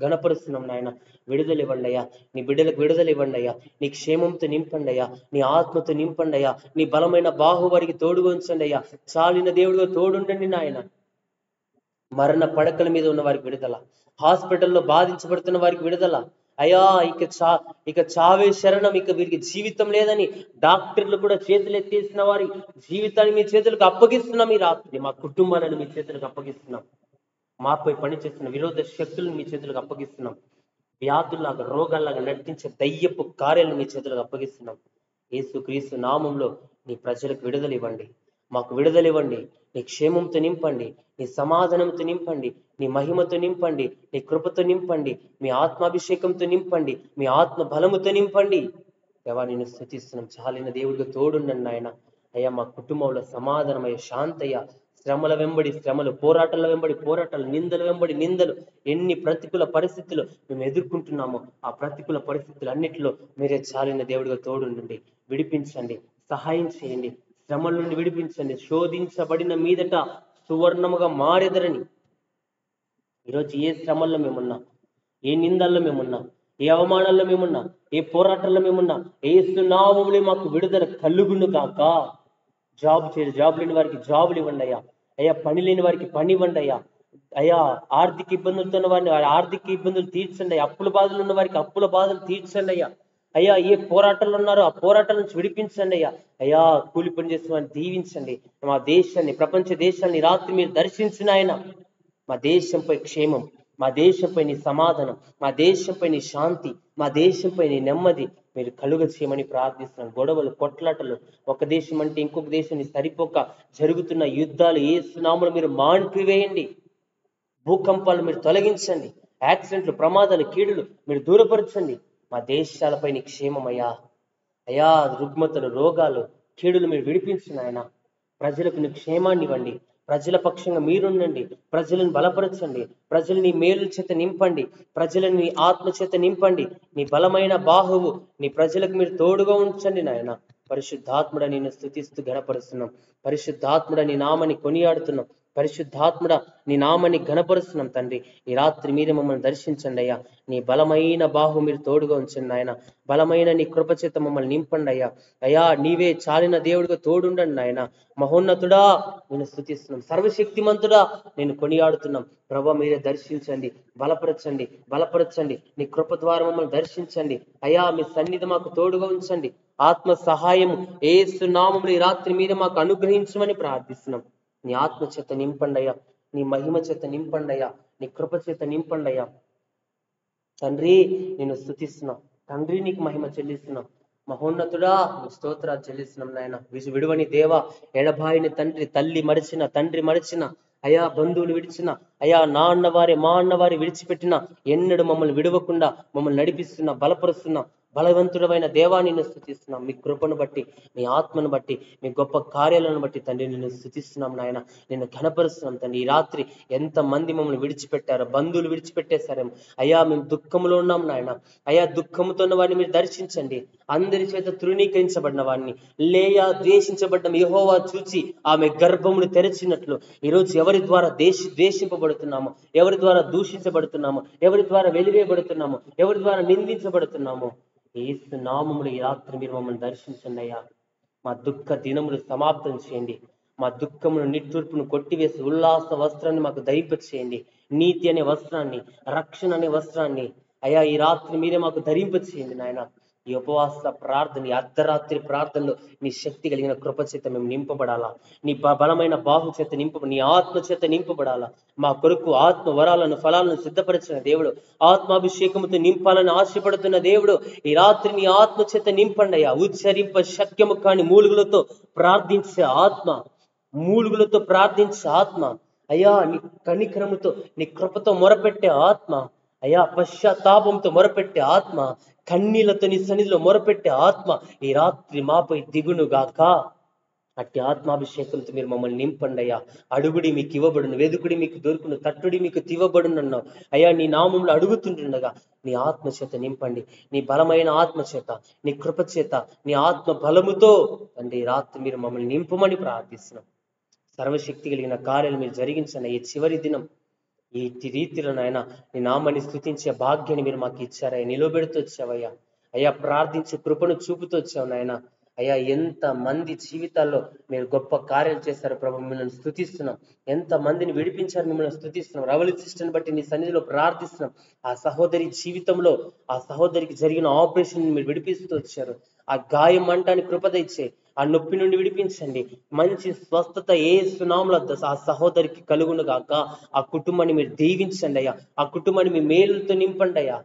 ఘనపరుస్తున్నాం నాయన. విడుదల ఇవ్వండి అయ్యా, నీ బిడ్డలకు విడుదల ఇవ్వండి అయ్యా, నీ క్షేమంతో నింపండి అయ్యా, నీ ఆత్మతో నింపండి అయ్యా, నీ బలమైన బాహు వారికి తోడుగా ఉంచండి అయ్యా. చాలిన దేవుడిగా తోడుండండి నాయన. మరణ పడకల మీద ఉన్న వారికి విడుదల, హాస్పిటల్లో బాధించబడుతున్న వారికి విడుదల. అయ్యా ఇక చావే శరణం, ఇక వీరికి జీవితం లేదని డాక్టర్లు కూడా చేతులు ఎత్తేసిన వారి జీవితాన్ని మీ చేతులకు అప్పగిస్తున్నాం. ఈ రాత్రి మా కుటుంబాలను మీ చేతులకు అప్పగిస్తున్నాం. మాపై పనిచేస్తున్న విరోధ శక్తులను మీ చేతులకు అప్పగిస్తున్నాం. వ్యాధుల్లాగా, రోగాల్లాగా నటించే దయ్యపు కార్యాలను మీ చేతులకు అప్పగిస్తున్నాం. యేసుక్రీస్తు నామంలో నీ ప్రజలకు విడుదల ఇవ్వండి, మాకు విడుదల ఇవ్వండి. నీ క్షేమంతో నింపండి, నీ సమాధానంతో నింపండి, నీ మహిమతో నింపండి, నీ కృపతో నింపండి, మీ ఆత్మాభిషేకంతో నింపండి, మీ ఆత్మ బలముతో నింపండి. దేవా నిన్ను స్తుతిస్తున్నాం. చాలిన దేవుడిగా తోడుండండి ఆయన. అయ్యా మా కుటుంబంలో సమాధానమయ్య, శాంతయ్య, శ్రమల వెంబడి శ్రమలు, పోరాటాల వెంబడి పోరాటాలు, నిందల వెంబడి నిందలు, ఎన్ని ప్రతికూల పరిస్థితులు మేము ఎదుర్కొంటున్నామో ఆ ప్రతికూల పరిస్థితులు అన్నిటిలో మీరే చాలిన దేవుడిగా తోడుండండి. విడిపించండి, సహాయం చేయండి, శ్రమల నుండి విడిపించండి. శోధించబడిన మీదట సువర్ణముగా మారెదరని. ఈరోజు ఏ శ్రమల్లో మేమున్నా, ఏ నిందల్లో మేమున్నా, ఏ అవమానాల్లో మేమున్నా, ఏ పోరాటాల్లో మేమున్నా, ఏసునామములో మాకు విడుదల కలుగును కాక. జాబ్ లేని వారికి జాబులు ఇవ్వండి అయ్యా. అయ్యా పని లేని వారికి పని ఇవ్వండి అయ్యా. అయ్యా ఆర్థిక ఇబ్బందులతో ఉన్న వారిని ఆర్థిక ఇబ్బందులు తీర్చండి అయ్యా. అప్పుల బాధలు ఉన్న వారికి అప్పుల బాధలు తీర్చండి అయ్యా. అయ్యా ఏ పోరాటాలు ఉన్నారో ఆ పోరాటాల నుంచి విడిపించండి అయ్యా. అయ్యా కూలి పని చేసిన వారిని దీవించండి. మా దేశాన్ని, ప్రపంచ దేశాన్ని రాత్రి మీరు దర్శించిన ఆయన. మా దేశంపై క్షేమం, మా దేశంపై నీ సమాధానం, మా దేశంపై నీ శాంతి, మా దేశంపై నీ నెమ్మది మీరు కలుగ చేయమని ప్రార్థిస్తున్నాను. గొడవలు, కొట్లాటలు, ఒక దేశం అంటే ఇంకొక దేశాన్ని సరిపోక జరుగుతున్న యుద్ధాలు యేసునామములో మీరు మాన్పివేయండి. భూకంపాలు మీరు తొలగించండి. యాక్సిడెంట్లు, ప్రమాదాలు, కీడులు మీరు దూరపరచండి. మా దేశాలపై నీ క్షేమమయ్యా. అయ్యా రుగ్మతలు, రోగాలు, కీడులు మీరు విడిపించిన ఆయన. ప్రజలకు నీ క్షేమాన్ని ఇవ్వండి. ప్రజల పక్షంగా మీరుండండి. ప్రజలను బలపరచండి. ప్రజల్ని మేలు చేత నింపండి. ప్రజలను నీ ఆత్మ చేత నింపండి. నీ బలమైన బాహువు నీ ప్రజలకు మీరు తోడుగా ఉంచండి నాయన. పరిశుద్ధాత్ముడ నిన్ను స్తుతిస్తూ ఘనపరుస్తున్నాం. పరిశుద్ధాత్ముడ నీ నామని కొనియాడుతున్నాం. పరిశుద్ధాత్ముడ నీ నామని ఘనపరుస్తున్నాం తండ్రి. ఈ రాత్రి మీరే మమ్మల్ని దర్శించండి అయ్యా. నీ బలమైన బాహు మీరు తోడుగా ఉంచండి ఆయన. బలమైన నీ కృపచేత మమ్మల్ని నింపండి అయ్యా. అయ్యా నీవే చాలిన దేవుడిగా తోడుండండి నాయన. మహోన్నతుడా నేను స్తుతిస్తున్నాం. సర్వశక్తిమంతుడా నేను కొనియాడుతున్నాం. ప్రభా మీరే దర్శించండి, బలపరచండి, బలపరచండి. నీ కృప ద్వారా మమ్మల్ని దర్శించండి అయ్యా. మీ సన్నిధి మాకు తోడుగా ఉంచండి. ఆత్మ సహాయం యేసు నామములో ఈ రాత్రి మీరే మాకు అనుగ్రహించమని ప్రార్థిస్తున్నాం. నీ ఆత్మ చేత నింపండి అయ్యా. నీ మహిమ చేత నింపండి అయ్యా. నీ కృప చేత నింపండి అయ్యా. తండ్రి నేను స్తుతిస్తున్నాం. తండ్రి నీకు మహిమ చెల్లిస్తున్నాం. మహోన్నతుడా నీకు స్తోత్రాలు చెల్లిస్తున్నాం నాయన. విడువని దేవ, ఎడబాయిని తండ్రి, తల్లి మరిచిన, తండ్రి మరిచిన, అయా బంధువులు విడిచిన, అయా మా అన్నవారి విడిచిపెట్టిన, ఎన్నడూ మమ్మల్ని విడవకుండా మమ్మల్ని నడిపిస్తున్న, బలపరుస్తున్న బలవంతుడమైన దేవా నిన్ను స్తుతిస్తున్నాం. మీ కృపను బట్టి, మీ ఆత్మను బట్టి, మీ గొప్ప కార్యాలను బట్టి తండ్రి నిన్ను స్తుతిస్తున్నాం నాయన. నిన్ను ఘనపరుస్తున్నాం తండ్రి. ఈ రాత్రి ఎంతమంది మమ్మల్ని విడిచిపెట్టారో, బంధువులు విడిచిపెట్టేశారేమో అయ్యా, మేము దుఃఖంలో ఉన్నాం నాయన. అయ్యా, దుఃఖంతో ఉన్న వాడిని మీరు దర్శించండి. అందరి చేత తృణీకరించబడిన వాడిని, లేయా ద్వేషించబడ్డ యెహోవా చూచి ఆమె గర్భమును తెరచినట్లు ఈరోజు ఎవరి ద్వారా ద్వేషింపబడుతున్నామో, ఎవరి ద్వారా దూషించబడుతున్నామో, ఎవరి ద్వారా వెలివేయబడుతున్నామో, ఎవరి ద్వారా నిందించబడుతున్నామో, యేసు నామములో ఈ రాత్రి మీరు మమ్మల్ని దర్శించండి అయ్యా. మా దుఃఖ దినములు సమాప్తం చేయండి. మా దుఃఖమును నిట్టూర్పును కొట్టివేసి ఉల్లాస వస్త్రాన్ని మాకు ధరింపచేయండి. నీతి అనే వస్త్రాన్ని, రక్షణ అనే వస్త్రాన్ని అయ్యా ఈ రాత్రి మీరే మాకు ధరింపచేయండి నాయన. ఈ ఉపవాస ప్రార్థన, ఈ అర్ధరాత్రి ప్రార్థనలో నీ శక్తి కలిగిన కృప చేత మేము నింపబడాలా, నీ బలమైన బాహు చేత నీ ఆత్మ చేత నింపబడాలా. మా కొరకు ఆత్మ వరాలను, ఫలాలను సిద్ధపరిచిన దేవుడు, ఆత్మాభిషేకముతో నింపాలని ఆశపడుతున్న దేవుడు, ఈ రాత్రి నీ ఆత్మ చేత నింపండి అయ్యా. ఉచ్చరింప శక్యము కాని మూలుగులతో ప్రార్థించే ఆత్మ, మూలుగులతో ప్రార్థించే ఆత్మ అయ్యా, నీ కనికరముతో, నీ కృపతో మొరపెట్టే ఆత్మ అయ్యా, పశ్చాత్తాపంతో మొరపెట్టే ఆత్మ, కన్నీళ్లతో నీ సన్నిధిలో మొరపెట్టే ఆత్మ ఈ రాత్రి మాపై దిగును గాక. అట్టి ఆత్మాభిషేకంతో మీరు మమ్మల్ని నింపండి అయ్యా. అడుగుడి మీకు ఇవ్వబడును, వెదుకుడి మీకు దొరుకును, తట్టుడి మీకు తివ్వబడునన్నావు అయ్యా. నీ నామంలో అడుగుతుండగా నీ ఆత్మ చేత నింపండి. నీ బలమైన ఆత్మ చేత, నీ కృప చేత, నీ ఆత్మ బలముతో తండ్రి రాత్రి మీరు మమ్మల్ని నింపమని ప్రార్థిస్తున్నాం. సర్వశక్తి కలిగిన కార్యాలు మీరు జరిగించండి. ఈ చివరి దినం ఈ రీతిలో నాయన నీ నామాన్ని స్తుతించే భాగ్యాన్ని మీరు మాకు ఇచ్చారయ్యా. నిలబెడుతూ వచ్చావయ్యా. అయ్యా, ప్రార్థించే కృపను చూపుతూ వచ్చావు నాయన. అయ్యా, ఎంత మంది జీవితాల్లో మీరు గొప్ప కార్యాలు చేశారు ప్రభు, మిమ్మల్ని స్తుతిస్తున్నాం. ఎంత మందిని విడిపించారు, మిమ్మల్ని స్తుతిస్తున్నాం. రవలి సిస్టర్ని బట్టి నీ సన్నిధిలో ప్రార్థిస్తున్నాం. ఆ సహోదరి జీవితంలో, ఆ సహోదరికి జరిగిన ఆపరేషన్ మీరు విడిపిస్తూ వచ్చారు. ఆ గాయం అంటాన్ని కృపద ఇచ్చే, ఆ నొప్పి నుండి విడిపించండి. మంచి స్వస్థత యేసు నామములో ఆ సహోదరికి కలుగును గాక. ఆ కుటుంబాన్ని మీరు దీవించండి అయ్యా. ఆ కుటుంబాన్ని మీ మేలుతో నింపండి అయ్యా.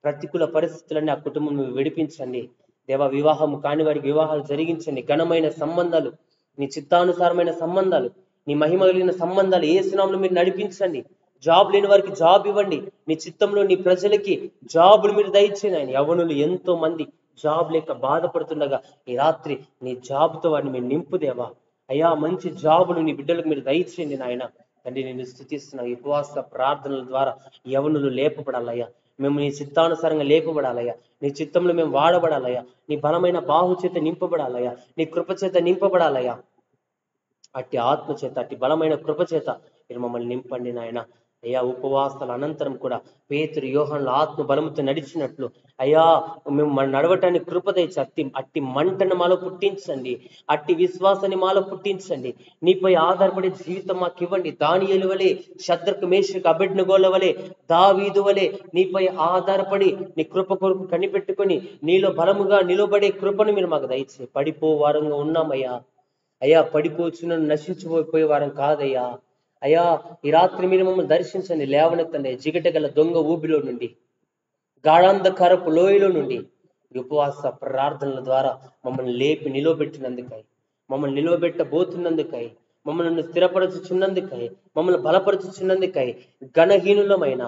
ప్రతికూల పరిస్థితులన్నీ ఆ కుటుంబం మీరు విడిపించండి దేవా. వివాహం కాని వారికి వివాహాలు జరిగించండి. ఘనమైన సంబంధాలు, నీ చిత్తానుసారమైన సంబంధాలు, నీ మహిమ కలిగిన సంబంధాలు యేసు నామములో మీరు నడిపించండి. జాబ్ లేని వారికి జాబ్ ఇవ్వండి. నీ చిత్తంలో నీ ప్రజలకి జాబులు మీరు దయచేయండి ఆయన. యవ్వనులు ఎంతో మంది జాబ్ లేక బాధపడుతుండగా ఈ రాత్రి నీ జాబ్తో వాడిని మీరు నింపుదేవా. అయ్యా, మంచి జాబులు నీ బిడ్డలకు మీరు దయచేయండి నాయన. తండ్రి నేను స్తుతిస్తున్నా. ఈ ఉపవాస ప్రార్థనల ద్వారా యవ్వనులు లేపబడాలయ్యా. మేము నీ చిత్తానుసారంగా లేపబడాలయ్యా. నీ చిత్తంలో మేము వాడబడాలయ్యా. నీ బలమైన బాహు చేత నింపబడాలయ్యా. నీ కృప చేత నింపబడాలయ్యా. అట్టి ఆత్మ చేత, అట్టి బలమైన కృప చేత మీరు మమ్మల్ని నింపండి నాయన. అయ్యా, ఉపవాసాల అనంతరం కూడా పేతురు, యోహానుల ఆత్మ బలముతో నడిచినట్లు అయ్యా మేము నడవటానికి కృప తెచ్చి అట్టి మంటను మాలో పుట్టించండి. అట్టి విశ్వాసాన్ని మాలో పుట్టించండి. నీపై ఆధారపడే జీవితం మాకు ఇవ్వండి. దానియేలు వలె, శద్రకు, మేషకు, అబేద్నెగోల వలె, దావీదు వలె నీపై ఆధారపడి నీ కృప కొరకు కనిపెట్టుకొని నీలో బలముగా నిలబడే కృపను మీరు మాకు దయచేసి. పడిపో వారంగా ఉన్నామయ్యా. అయ్యా, పడిపోచున్న నశించిపోయే వారం కాదయ్యా. అయ్యా, ఈ రాత్రి మీరు మమ్మల్ని దర్శించండి, లేవనెత్తండి. జిగట గల దొంగ ఊబిలో నుండి, గాఢాంధకారపు లోయలో నుండి ఉపవాస ప్రార్థనల ద్వారా మమ్మల్ని లేపి నిలవబెట్టినందుకై, మమ్మల్ని నిలవబెట్టబోతున్నందుకై, మమ్మల్ని స్థిరపరచుచున్నందుకై, మమ్మల్ని బలపరచుచున్నందుకై, ఘనహీనులమైన,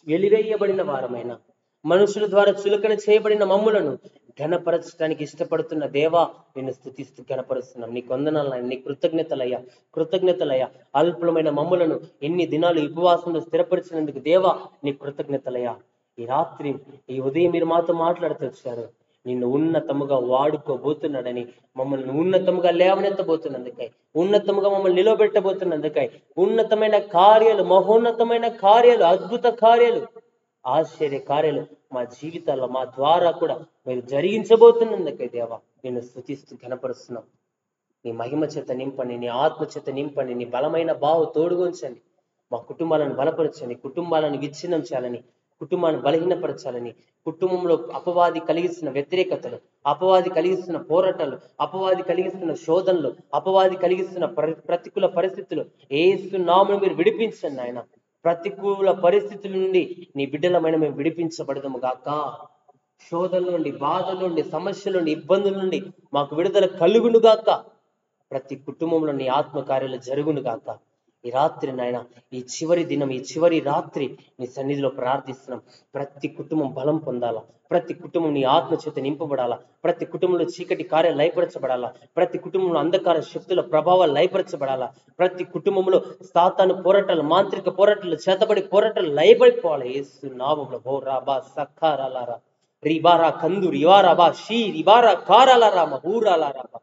వెలివేయబడిన వారమైన, మనుషుల ద్వారా చులకన చేయబడిన మమ్ములను ఘనపరచడానికి ఇష్టపడుతున్న దేవా నిన్ను స్తుతిస్తూ ఘనపరుస్తున్నాం. నీ వందనాలయ్యా, నీ కృతజ్ఞతలయ్యా, కృతజ్ఞతలయ్యా. అల్పులమైన మమ్ములను ఎన్ని దినాలు ఉపవాసంలో స్థిరపరిచినందుకు దేవా నీ కృతజ్ఞతలయ్యా. ఈ రాత్రి, ఈ ఉదయం మీరు మాతో మాట్లాడుతూ వచ్చారు. నిన్ను ఉన్నతముగా వాడుకోబోతున్నాడని, మమ్మల్ని ఉన్నతముగా లేవనెత్తబోతున్నందుకై, ఉన్నతముగా మమ్మల్ని నిలబెట్టబోతున్నందుకై, ఉన్నతమైన కార్యాలు, మహోన్నతమైన కార్యాలు, అద్భుత కార్యాలు, ఆశ్చర్య కార్యాలు మా జీవితాల్లో మా ద్వారా కూడా మీరు జరిగించబోతున్నందుకై దేవా నిన్ను స్తుతిస్తూ ఘనపరుస్తున్నాం. నీ మహిమ చేత నింపండి, నీ ఆత్మ చేత నింపండి, నీ బలమైన బావు తోడుగొంచండి. మా కుటుంబాలను బలపరచండి, కుటుంబాలను విచ్ఛిన్నం చేయాలని, కుటుంబాన్ని బలహీనపరచాలని, కుటుంబంలో అపవాది కలిగిస్తున్న వ్యతిరేకతలు, అపవాది కలిగిస్తున్న పోరాటాలు, అపవాది కలిగిస్తున్న శోధనలు, అపవాది కలిగిస్తున్న ప్రతికూల పరిస్థితులు యేసు నామములో మీరు విడిపించండి ఆయన. ప్రతికూల పరిస్థితుల నుండి నీ బిడ్డలమైన మేము విడిపించబడదాము గాక. శోధల నుండి, బాధల నుండి, సమస్యల నుండి, ఇబ్బందుల నుండి మాకు విడుదల కలుగును గాక. ప్రతి కుటుంబంలో నీ ఆత్మకార్యాలు జరుగును గాక. ఈ రాత్రి నాయన, ఈ చివరి దినం, ఈ చివరి రాత్రి నీ సన్నిధిలో ప్రార్థిస్తున్నాం. ప్రతి కుటుంబం బలం పొందాలా, ప్రతి కుటుంబం నీ ఆత్మ చేత నింపబడాలా, ప్రతి కుటుంబంలో చీకటి కార్యాలు లయపరచబడాలా, ప్రతి కుటుంబంలో అంధకార శక్తుల ప్రభావాలు లయపరచబడాలా, ప్రతి కుటుంబంలో సాతాను పోరాటాలు, మాంత్రిక పోరాటాలు, చేతబడి పోరాటాలు లయపడిపోవాలి. యేసు నామములో హో రాబా సక్కారాలారా రిబారా కందు రివారాబా షీ రిబారా కారాలారా మహూరాలారాబా.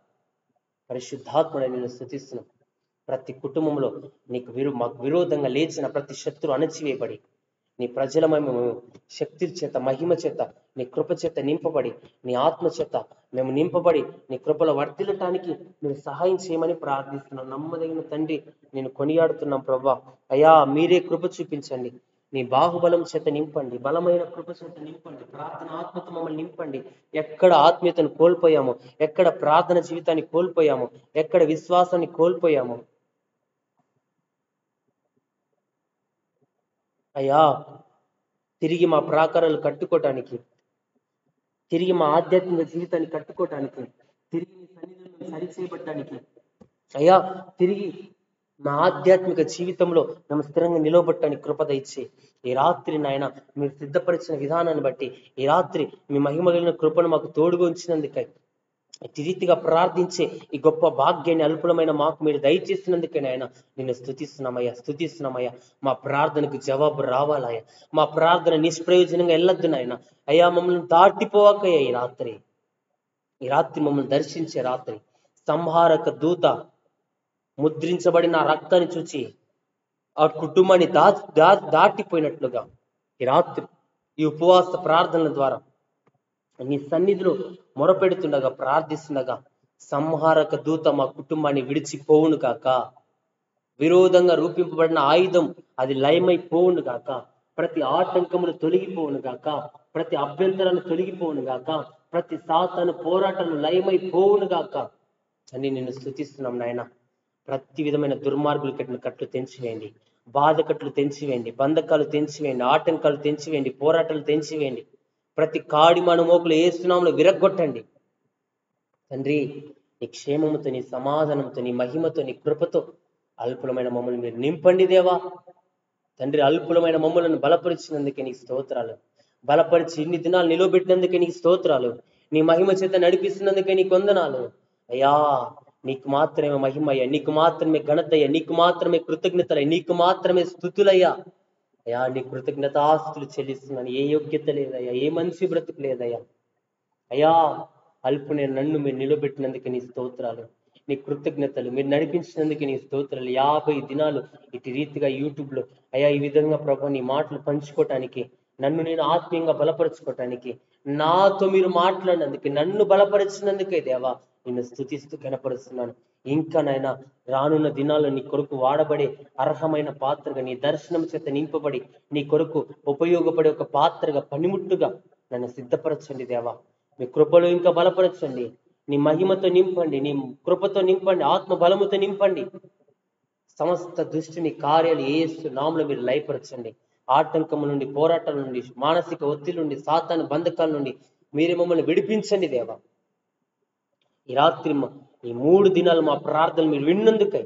పరిశుద్ధాత్ముడై నిన్ను స్తుతిస్తున్నాం. ప్రతి కుటుంబంలో మాకు విరోధంగా లేచిన ప్రతి శత్రు అణచివేయబడి, నీ ప్రజలమేమో శక్తి చేత, మహిమ చేత, నీ కృప చేత నింపబడి, నీ ఆత్మ చేత మేము నింపబడి, నీ కృపలో వర్ధిల్లటానికి మీరు సహాయం చేయమని ప్రార్థిస్తున్నాం. నమ్మదగిన తండ్రి, నేను కొనియాడుతున్నాం ప్రభా. అయ్యా, మీరే కృప చూపించండి. నీ బాహుబలం చేత నింపండి, బలమైన కృప చేత నింపండి, ప్రార్థన ఆత్మతో మమ్మల్ని నింపండి. ఎక్కడ ఆత్మీయతను కోల్పోయామో, ఎక్కడ ప్రార్థన జీవితాన్ని కోల్పోయామో, ఎక్కడ విశ్వాసాన్ని కోల్పోయామో అయ్యా, తిరిగి మా ప్రాకారాలు కట్టుకోవటానికి, తిరిగి మా ఆధ్యాత్మిక జీవితాన్ని కట్టుకోవటానికి, తిరిగి నీ సన్నిధిలో సరిచేయబడటానికి అయ్యా, తిరిగి మా ఆధ్యాత్మిక జీవితంలో మేము స్థిరంగా నిలవబట్టడానికి కృపద ఇచ్చి, ఈ రాత్రి నాయన మీరు సిద్ధపరిచిన విధానాన్ని బట్టి, ఈ రాత్రి మీ మహిమలిన కృపను మాకు తోడుగా ఉంచినందుకై, ఇటు రీతిగా ప్రార్థించే ఈ గొప్ప భాగ్యాన్ని అల్పులమైన మాకు మీరు దయచేసినందుకే నాయన నిన్ను స్తుతిస్తున్నామయ్యా. మా ప్రార్థనకు జవాబు రావాలయ్యా. మా ప్రార్థన నిష్ప్రయోజనంగా వెళ్ళొద్దు నాయన. అయ్యా, మమ్మల్ని దాటిపోవాకయ్యా. ఈ రాత్రి మమ్మల్ని దర్శించే రాత్రి, సంహారక దూత ముద్రించబడిన రక్తాన్ని చూచి ఆ కుటుంబాన్ని దాటిపోయినట్లుగా ఈ రాత్రి ఈ ఉపవాస ప్రార్థనల ద్వారా నీ సన్నిధిలో మొరపెడుతుండగా, ప్రార్థిస్తుండగా, సంహారక దూత మా కుటుంబాన్ని విడిచిపోవును కాక, విరోధంగా రూపింపబడిన ఆయుధం అది లయమైపోవును గాక, ప్రతి ఆటంకములు తొలగిపోవును గాక, ప్రతి అభ్యంతరాలు తొలగిపోవును గాక, ప్రతి సాతాను పోరాటాలు లయమైపోవును గాక అని నిన్ను స్తుతిస్తున్నాం నాయన. ప్రతి విధమైన దుర్మార్గులు కట్టిన కట్లు తెంచివేయండి, బాధ కట్లు తెంచివేయండి, బంధకాలు తెంచివేయండి, ఆటంకాలు తెంచివేయండి, పోరాటాలు తెంచివేయండి. ప్రతి కాడి మోకులు ఏసునామములో విరగ్గొట్టండి తండ్రి. నీ క్షేమముతో, నీ సమాధానంతో, నీ మహిమతో, నీ కృపతో అల్పులమైన మమ్మల్ని మీరు నింపండి దేవా. తండ్రి, అల్పులమైన మమ్మలను బలపరిచినందుకే నీకు స్తోత్రాలు. బలపరిచి ఇన్ని దినాలు నిలవబెట్టినందుకే నీకు స్తోత్రాలు. నీ మహిమ చేత నడిపిస్తున్నందుకే నీకు వందనాలు అయ్యా. నీకు మాత్రమే మహిమయ్యా, నీకు మాత్రమే ఘనతయ్యా, నీకు మాత్రమే కృతజ్ఞతలయ్యా, నీకు మాత్రమే స్తుతులయ్యా. అయ్యా, నీ కృతజ్ఞతాస్తులు చెల్లిస్తున్నాను. ఏ యోగ్యత లేదయ్యా, ఏ మనిషి బ్రతుకు లేదయ్యా. అయ్యా, అల్పునే నన్ను మీరు నిలబెట్టినందుకు నీ స్తోత్రాలు, నీ కృతజ్ఞతలు, మీరు నడిపించినందుకు నీ స్తోత్రాలు. 50 దినాలు ఇటు రీతిగా యూట్యూబ్లో అయ్యా ఈ విధంగా ప్రభు నీ మాటలు పంచుకోవటానికి, నన్ను నేను ఆత్మీయంగా బలపరుచుకోవటానికి, నాతో మీరు మాట్లాడినందుకు, నన్ను బలపరిచినందుకే దేవా నిన్ను స్తుతిస్తూ కనపరుస్తున్నాను. ఇంకా నాయన రానున్న దినాల్లో నీ కొరకు వాడబడే అర్హమైన పాత్రగా, నీ దర్శనం చేత నింపబడి నీ కొరకు ఉపయోగపడే ఒక పాత్రగా, పనిముట్టుగా నన్ను సిద్ధపరచండి దేవా. మీ కృపలో ఇంకా బలపరచండి, నీ మహిమతో నింపండి, నీ కృపతో నింపండి, ఆత్మ బలముతో నింపండి. సమస్త దృష్టిని కార్యాలు యేసు నామములో మీరు లయపరచండి. ఆటంకముల నుండి, పోరాటాల నుండి, మానసిక ఒత్తిడి నుండి, సాతాను బంధకాల నుండి మీరు మమ్మల్ని విడిపించండి దేవా. ఈ రాత్రి ఈ 3 దినాలు మా ప్రార్థనలు మీరు విన్నందుకై,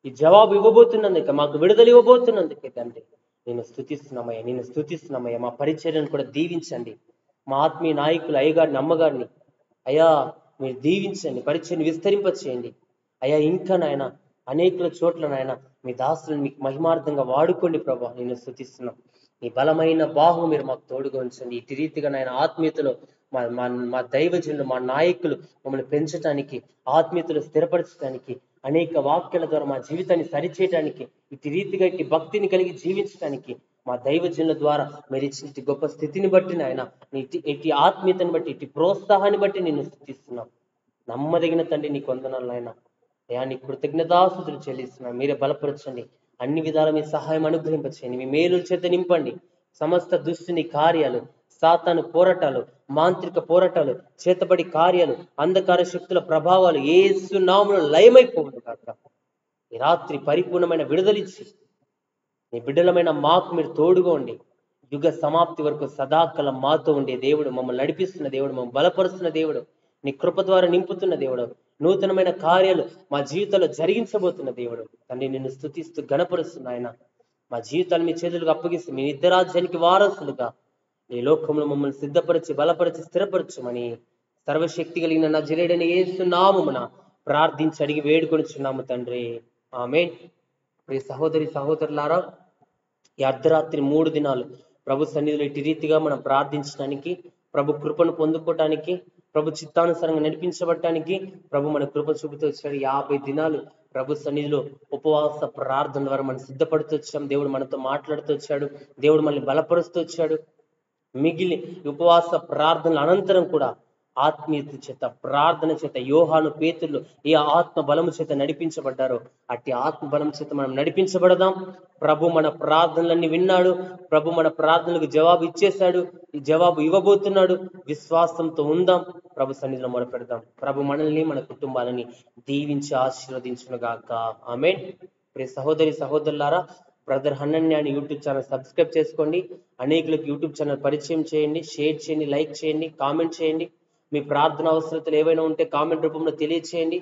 ఈ జవాబు ఇవ్వబోతున్నందుకే, మాకు విడుదల ఇవ్వబోతున్నందుకే తండ్రి నిన్ను స్తుతిస్తున్నామయ్యా. మా పరిచర్యను కూడా దీవించండి. మా ఆత్మీయ నాయకులు అయ్యగారిని, అమ్మగారిని అయ్యా మీరు దీవించండి, పరిచర్యను విస్తరింపచేయండి అయ్యా. ఇంకా నాయన అనేకుల చోట్ల నాయన మీ దాసులను మీకు మహిమార్థంగా వాడుకోండి ప్రభా. నిన్ను స్తుతిస్తున్నాం. నీ బలమైన బాహు మీరు మాకు తోడుగా ఉంచండి. ఇటు రీతిగా నాయన ఆత్మీయతలో మా దైవజనులు, మా నాయకులు మమ్మల్ని పెంచడానికి, ఆత్మీయతలు స్థిరపరచడానికి, అనేక వాక్యాల ద్వారా మా జీవితాన్ని సరిచేయడానికి, ఇటు రీతిగా ఇటు భక్తిని కలిగి జీవించడానికి మా దైవజనుల ద్వారా మీరు ఇచ్చిన గొప్ప స్థితిని బట్టి నాయన, ఇటు ఆత్మీయతను బట్టి, ఇటు ప్రోత్సాహాన్ని బట్టి నిన్ను స్తుతిస్తున్నాం. నమ్మదగిన తండ్రి నీకు వందనాలు నాయన. అయ్యా, నీ కృతజ్ఞతాస్తుతులు చెల్లిస్తున్నాం. మీరే బలపరచండి, అన్ని విధాల మీ సహాయం అనుగ్రహింపచేయండి, మీ మేలుల చేత నింపండి. సమస్త దుష్టుని కార్యాలు, సాతాను పోరాటాలు, మాంత్రిక పోరాటాలు, చేతబడి కార్యాలు, అంధకార శక్తుల ప్రభావాలు యేసు నామములో లయమైపోవును కాక. ఈ రాత్రి పరిపూర్ణమైన విడుదలిచ్చి నీ బిడ్డలమైన మాకు మీరు తోడుగా ఉండి యుగ సమాప్తి వరకు సదాకాలం మాతో ఉండే దేవుడు, మమ్మల్ని నడిపిస్తున్న దేవుడు, మమ్మల్ని బలపరుస్తున్న దేవుడు, నీ కృప ద్వారా నింపుతున్న దేవుడు, నూతనమైన కార్యాలు మా జీవితంలో జరిగించబోతున్న దేవుడు. తండ్రి నిన్ను స్తుతిస్తూ గణపరుస్తున్న ఆయన, మా జీవితాలు మీ చేతులకు అప్పగిస్తూ మీ నిత్యరాజ్యానికి వారసులుగా ఈ లోకంలో మమ్మల్ని సిద్ధపరిచి బలపరిచి స్థిరపరచమని సర్వశక్తి కలిగిన నజరేయుడైన యేసు నామమున ప్రార్థించి అడిగి వేడుకొనిచున్నాము తండ్రి, ఆమేన్. ప్రియ సహోదరి సహోదరులారా, ఈ అర్ధరాత్రి 3 దినాలు ప్రభు సన్నిధిలో ఇటు రీతిగా మనం ప్రార్థించడానికి, ప్రభు కృపను పొందుకోవటానికి, ప్రభు చిత్తానుసారంగా నడిపించబడటానికి ప్రభు మన కృప చూపుతూ వచ్చాడు. 50 దినాలు ప్రభు సన్నిధిలో ఉపవాస ప్రార్థన ద్వారా మనం సిద్ధపడుతూ వచ్చాం. దేవుడు మనతో మాట్లాడుతూ వచ్చాడు, దేవుడు మనల్ని బలపరుస్తూ వచ్చాడు. మిగిలి ఉపవాస ప్రార్థనల అనంతరం కూడా ఆత్మీయత చేత, ప్రార్థన చేత, యోహాను పేతులు ఈ ఆత్మ బలము చేత నడిపించబడ్డారు. అట్టి ఆత్మ బలం చేత మనం నడిపించబడదాం. ప్రభు మన ప్రార్థనలన్నీ విన్నాడు, ప్రభు మన ప్రార్థనలకు జవాబు ఇచ్చేశాడు, ఈ జవాబు ఇవ్వబోతున్నాడు. విశ్వాసంతో ఉందాం, ప్రభు సన్నిధిలో మొరపెడదాం. ప్రభు మనల్ని మన కుటుంబాలని దీవించి ఆశీర్వదించును గాక, ఆమేన్. ప్రియ సహోదరి సహోదరులారా, బ్రదర్ హనన్య అని యూట్యూబ్ ఛానల్ సబ్స్క్రైబ్ చేసుకోండి. అనేకులకు యూట్యూబ్ ఛానల్ పరిచయం చేయండి, షేర్ చేయండి, లైక్ చేయండి, కామెంట్ చేయండి. మీ ప్రార్థన అవసరతలు ఏవైనా ఉంటే కామెంట్ రూపంలో తెలియచేయండి.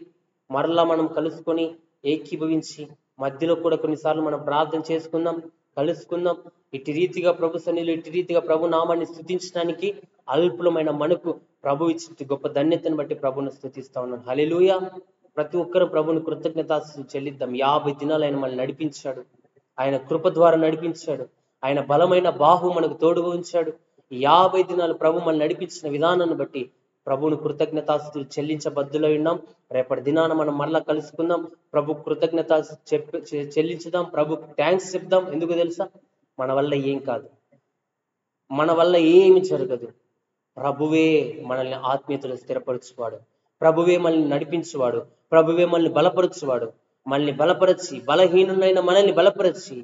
మరలా మనం కలుసుకొని ఏకీభవించి మధ్యలో కూడా కొన్నిసార్లు మనం ప్రార్థన చేసుకుందాం, కలుసుకుందాం. ఇటు రీతిగా ప్రభు సన్నిధిలో ఇటు రీతిగా ప్రభు నామాన్ని స్తుతించడానికి అల్పులమైన మనకు ప్రభు ఇచ్చిన గొప్ప ధన్యతను బట్టి ప్రభును స్తుతిస్తా ఉన్నాను. హల్లెలూయా. ప్రతి ఒక్కరు ప్రభుని కృతజ్ఞతాస్తుతులు చెల్లిద్దాం. 50 దినాలు ఆయన మనల్ని నడిపించాడు, ఆయన కృప ద్వారా నడిపించాడు, ఆయన బలమైన బాహు మనకు తోడుగా ఉంచాడు. 50 దినాలు ప్రభు మనల్ని నడిపించిన విధానాన్ని బట్టి ప్రభువును కృతజ్ఞతాస్తుతులు చెల్లించబద్దులై ఉన్నాం. రేపటి దినాన మనం మరలా కలుసుకుందాం, ప్రభు కృతజ్ఞత చెల్లించుదాం, ప్రభు థ్యాంక్స్ చెప్దాం. ఎందుకు తెలుసా? మన వల్ల ఏం కాదు, మన వల్ల ఏమి జరగదు. ప్రభువే మనల్ని ఆత్మీయతలో స్థిరపరచువాడు, ప్రభువే మనల్ని నడిపించువాడు, ప్రభువే మనల్ని బలపరచువాడు. మనల్ని బలపరచి, బలహీనులైన మనల్ని బలపరచి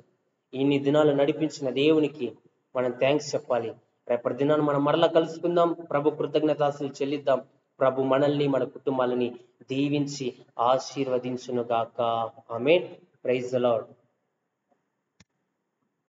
ఇన్ని దినాలు నడిపించిన దేవునికి మనం థ్యాంక్స్ చెప్పాలి. రేపటి దినాన్ని మనం మరలా కలుసుకుందాం, ప్రభు కృతజ్ఞతాస్తుతులు చెల్లిద్దాం. ప్రభు మనల్ని మన కుటుంబాలని దీవించి ఆశీర్వదించును గాక, ఆమేన్. Praise the lord.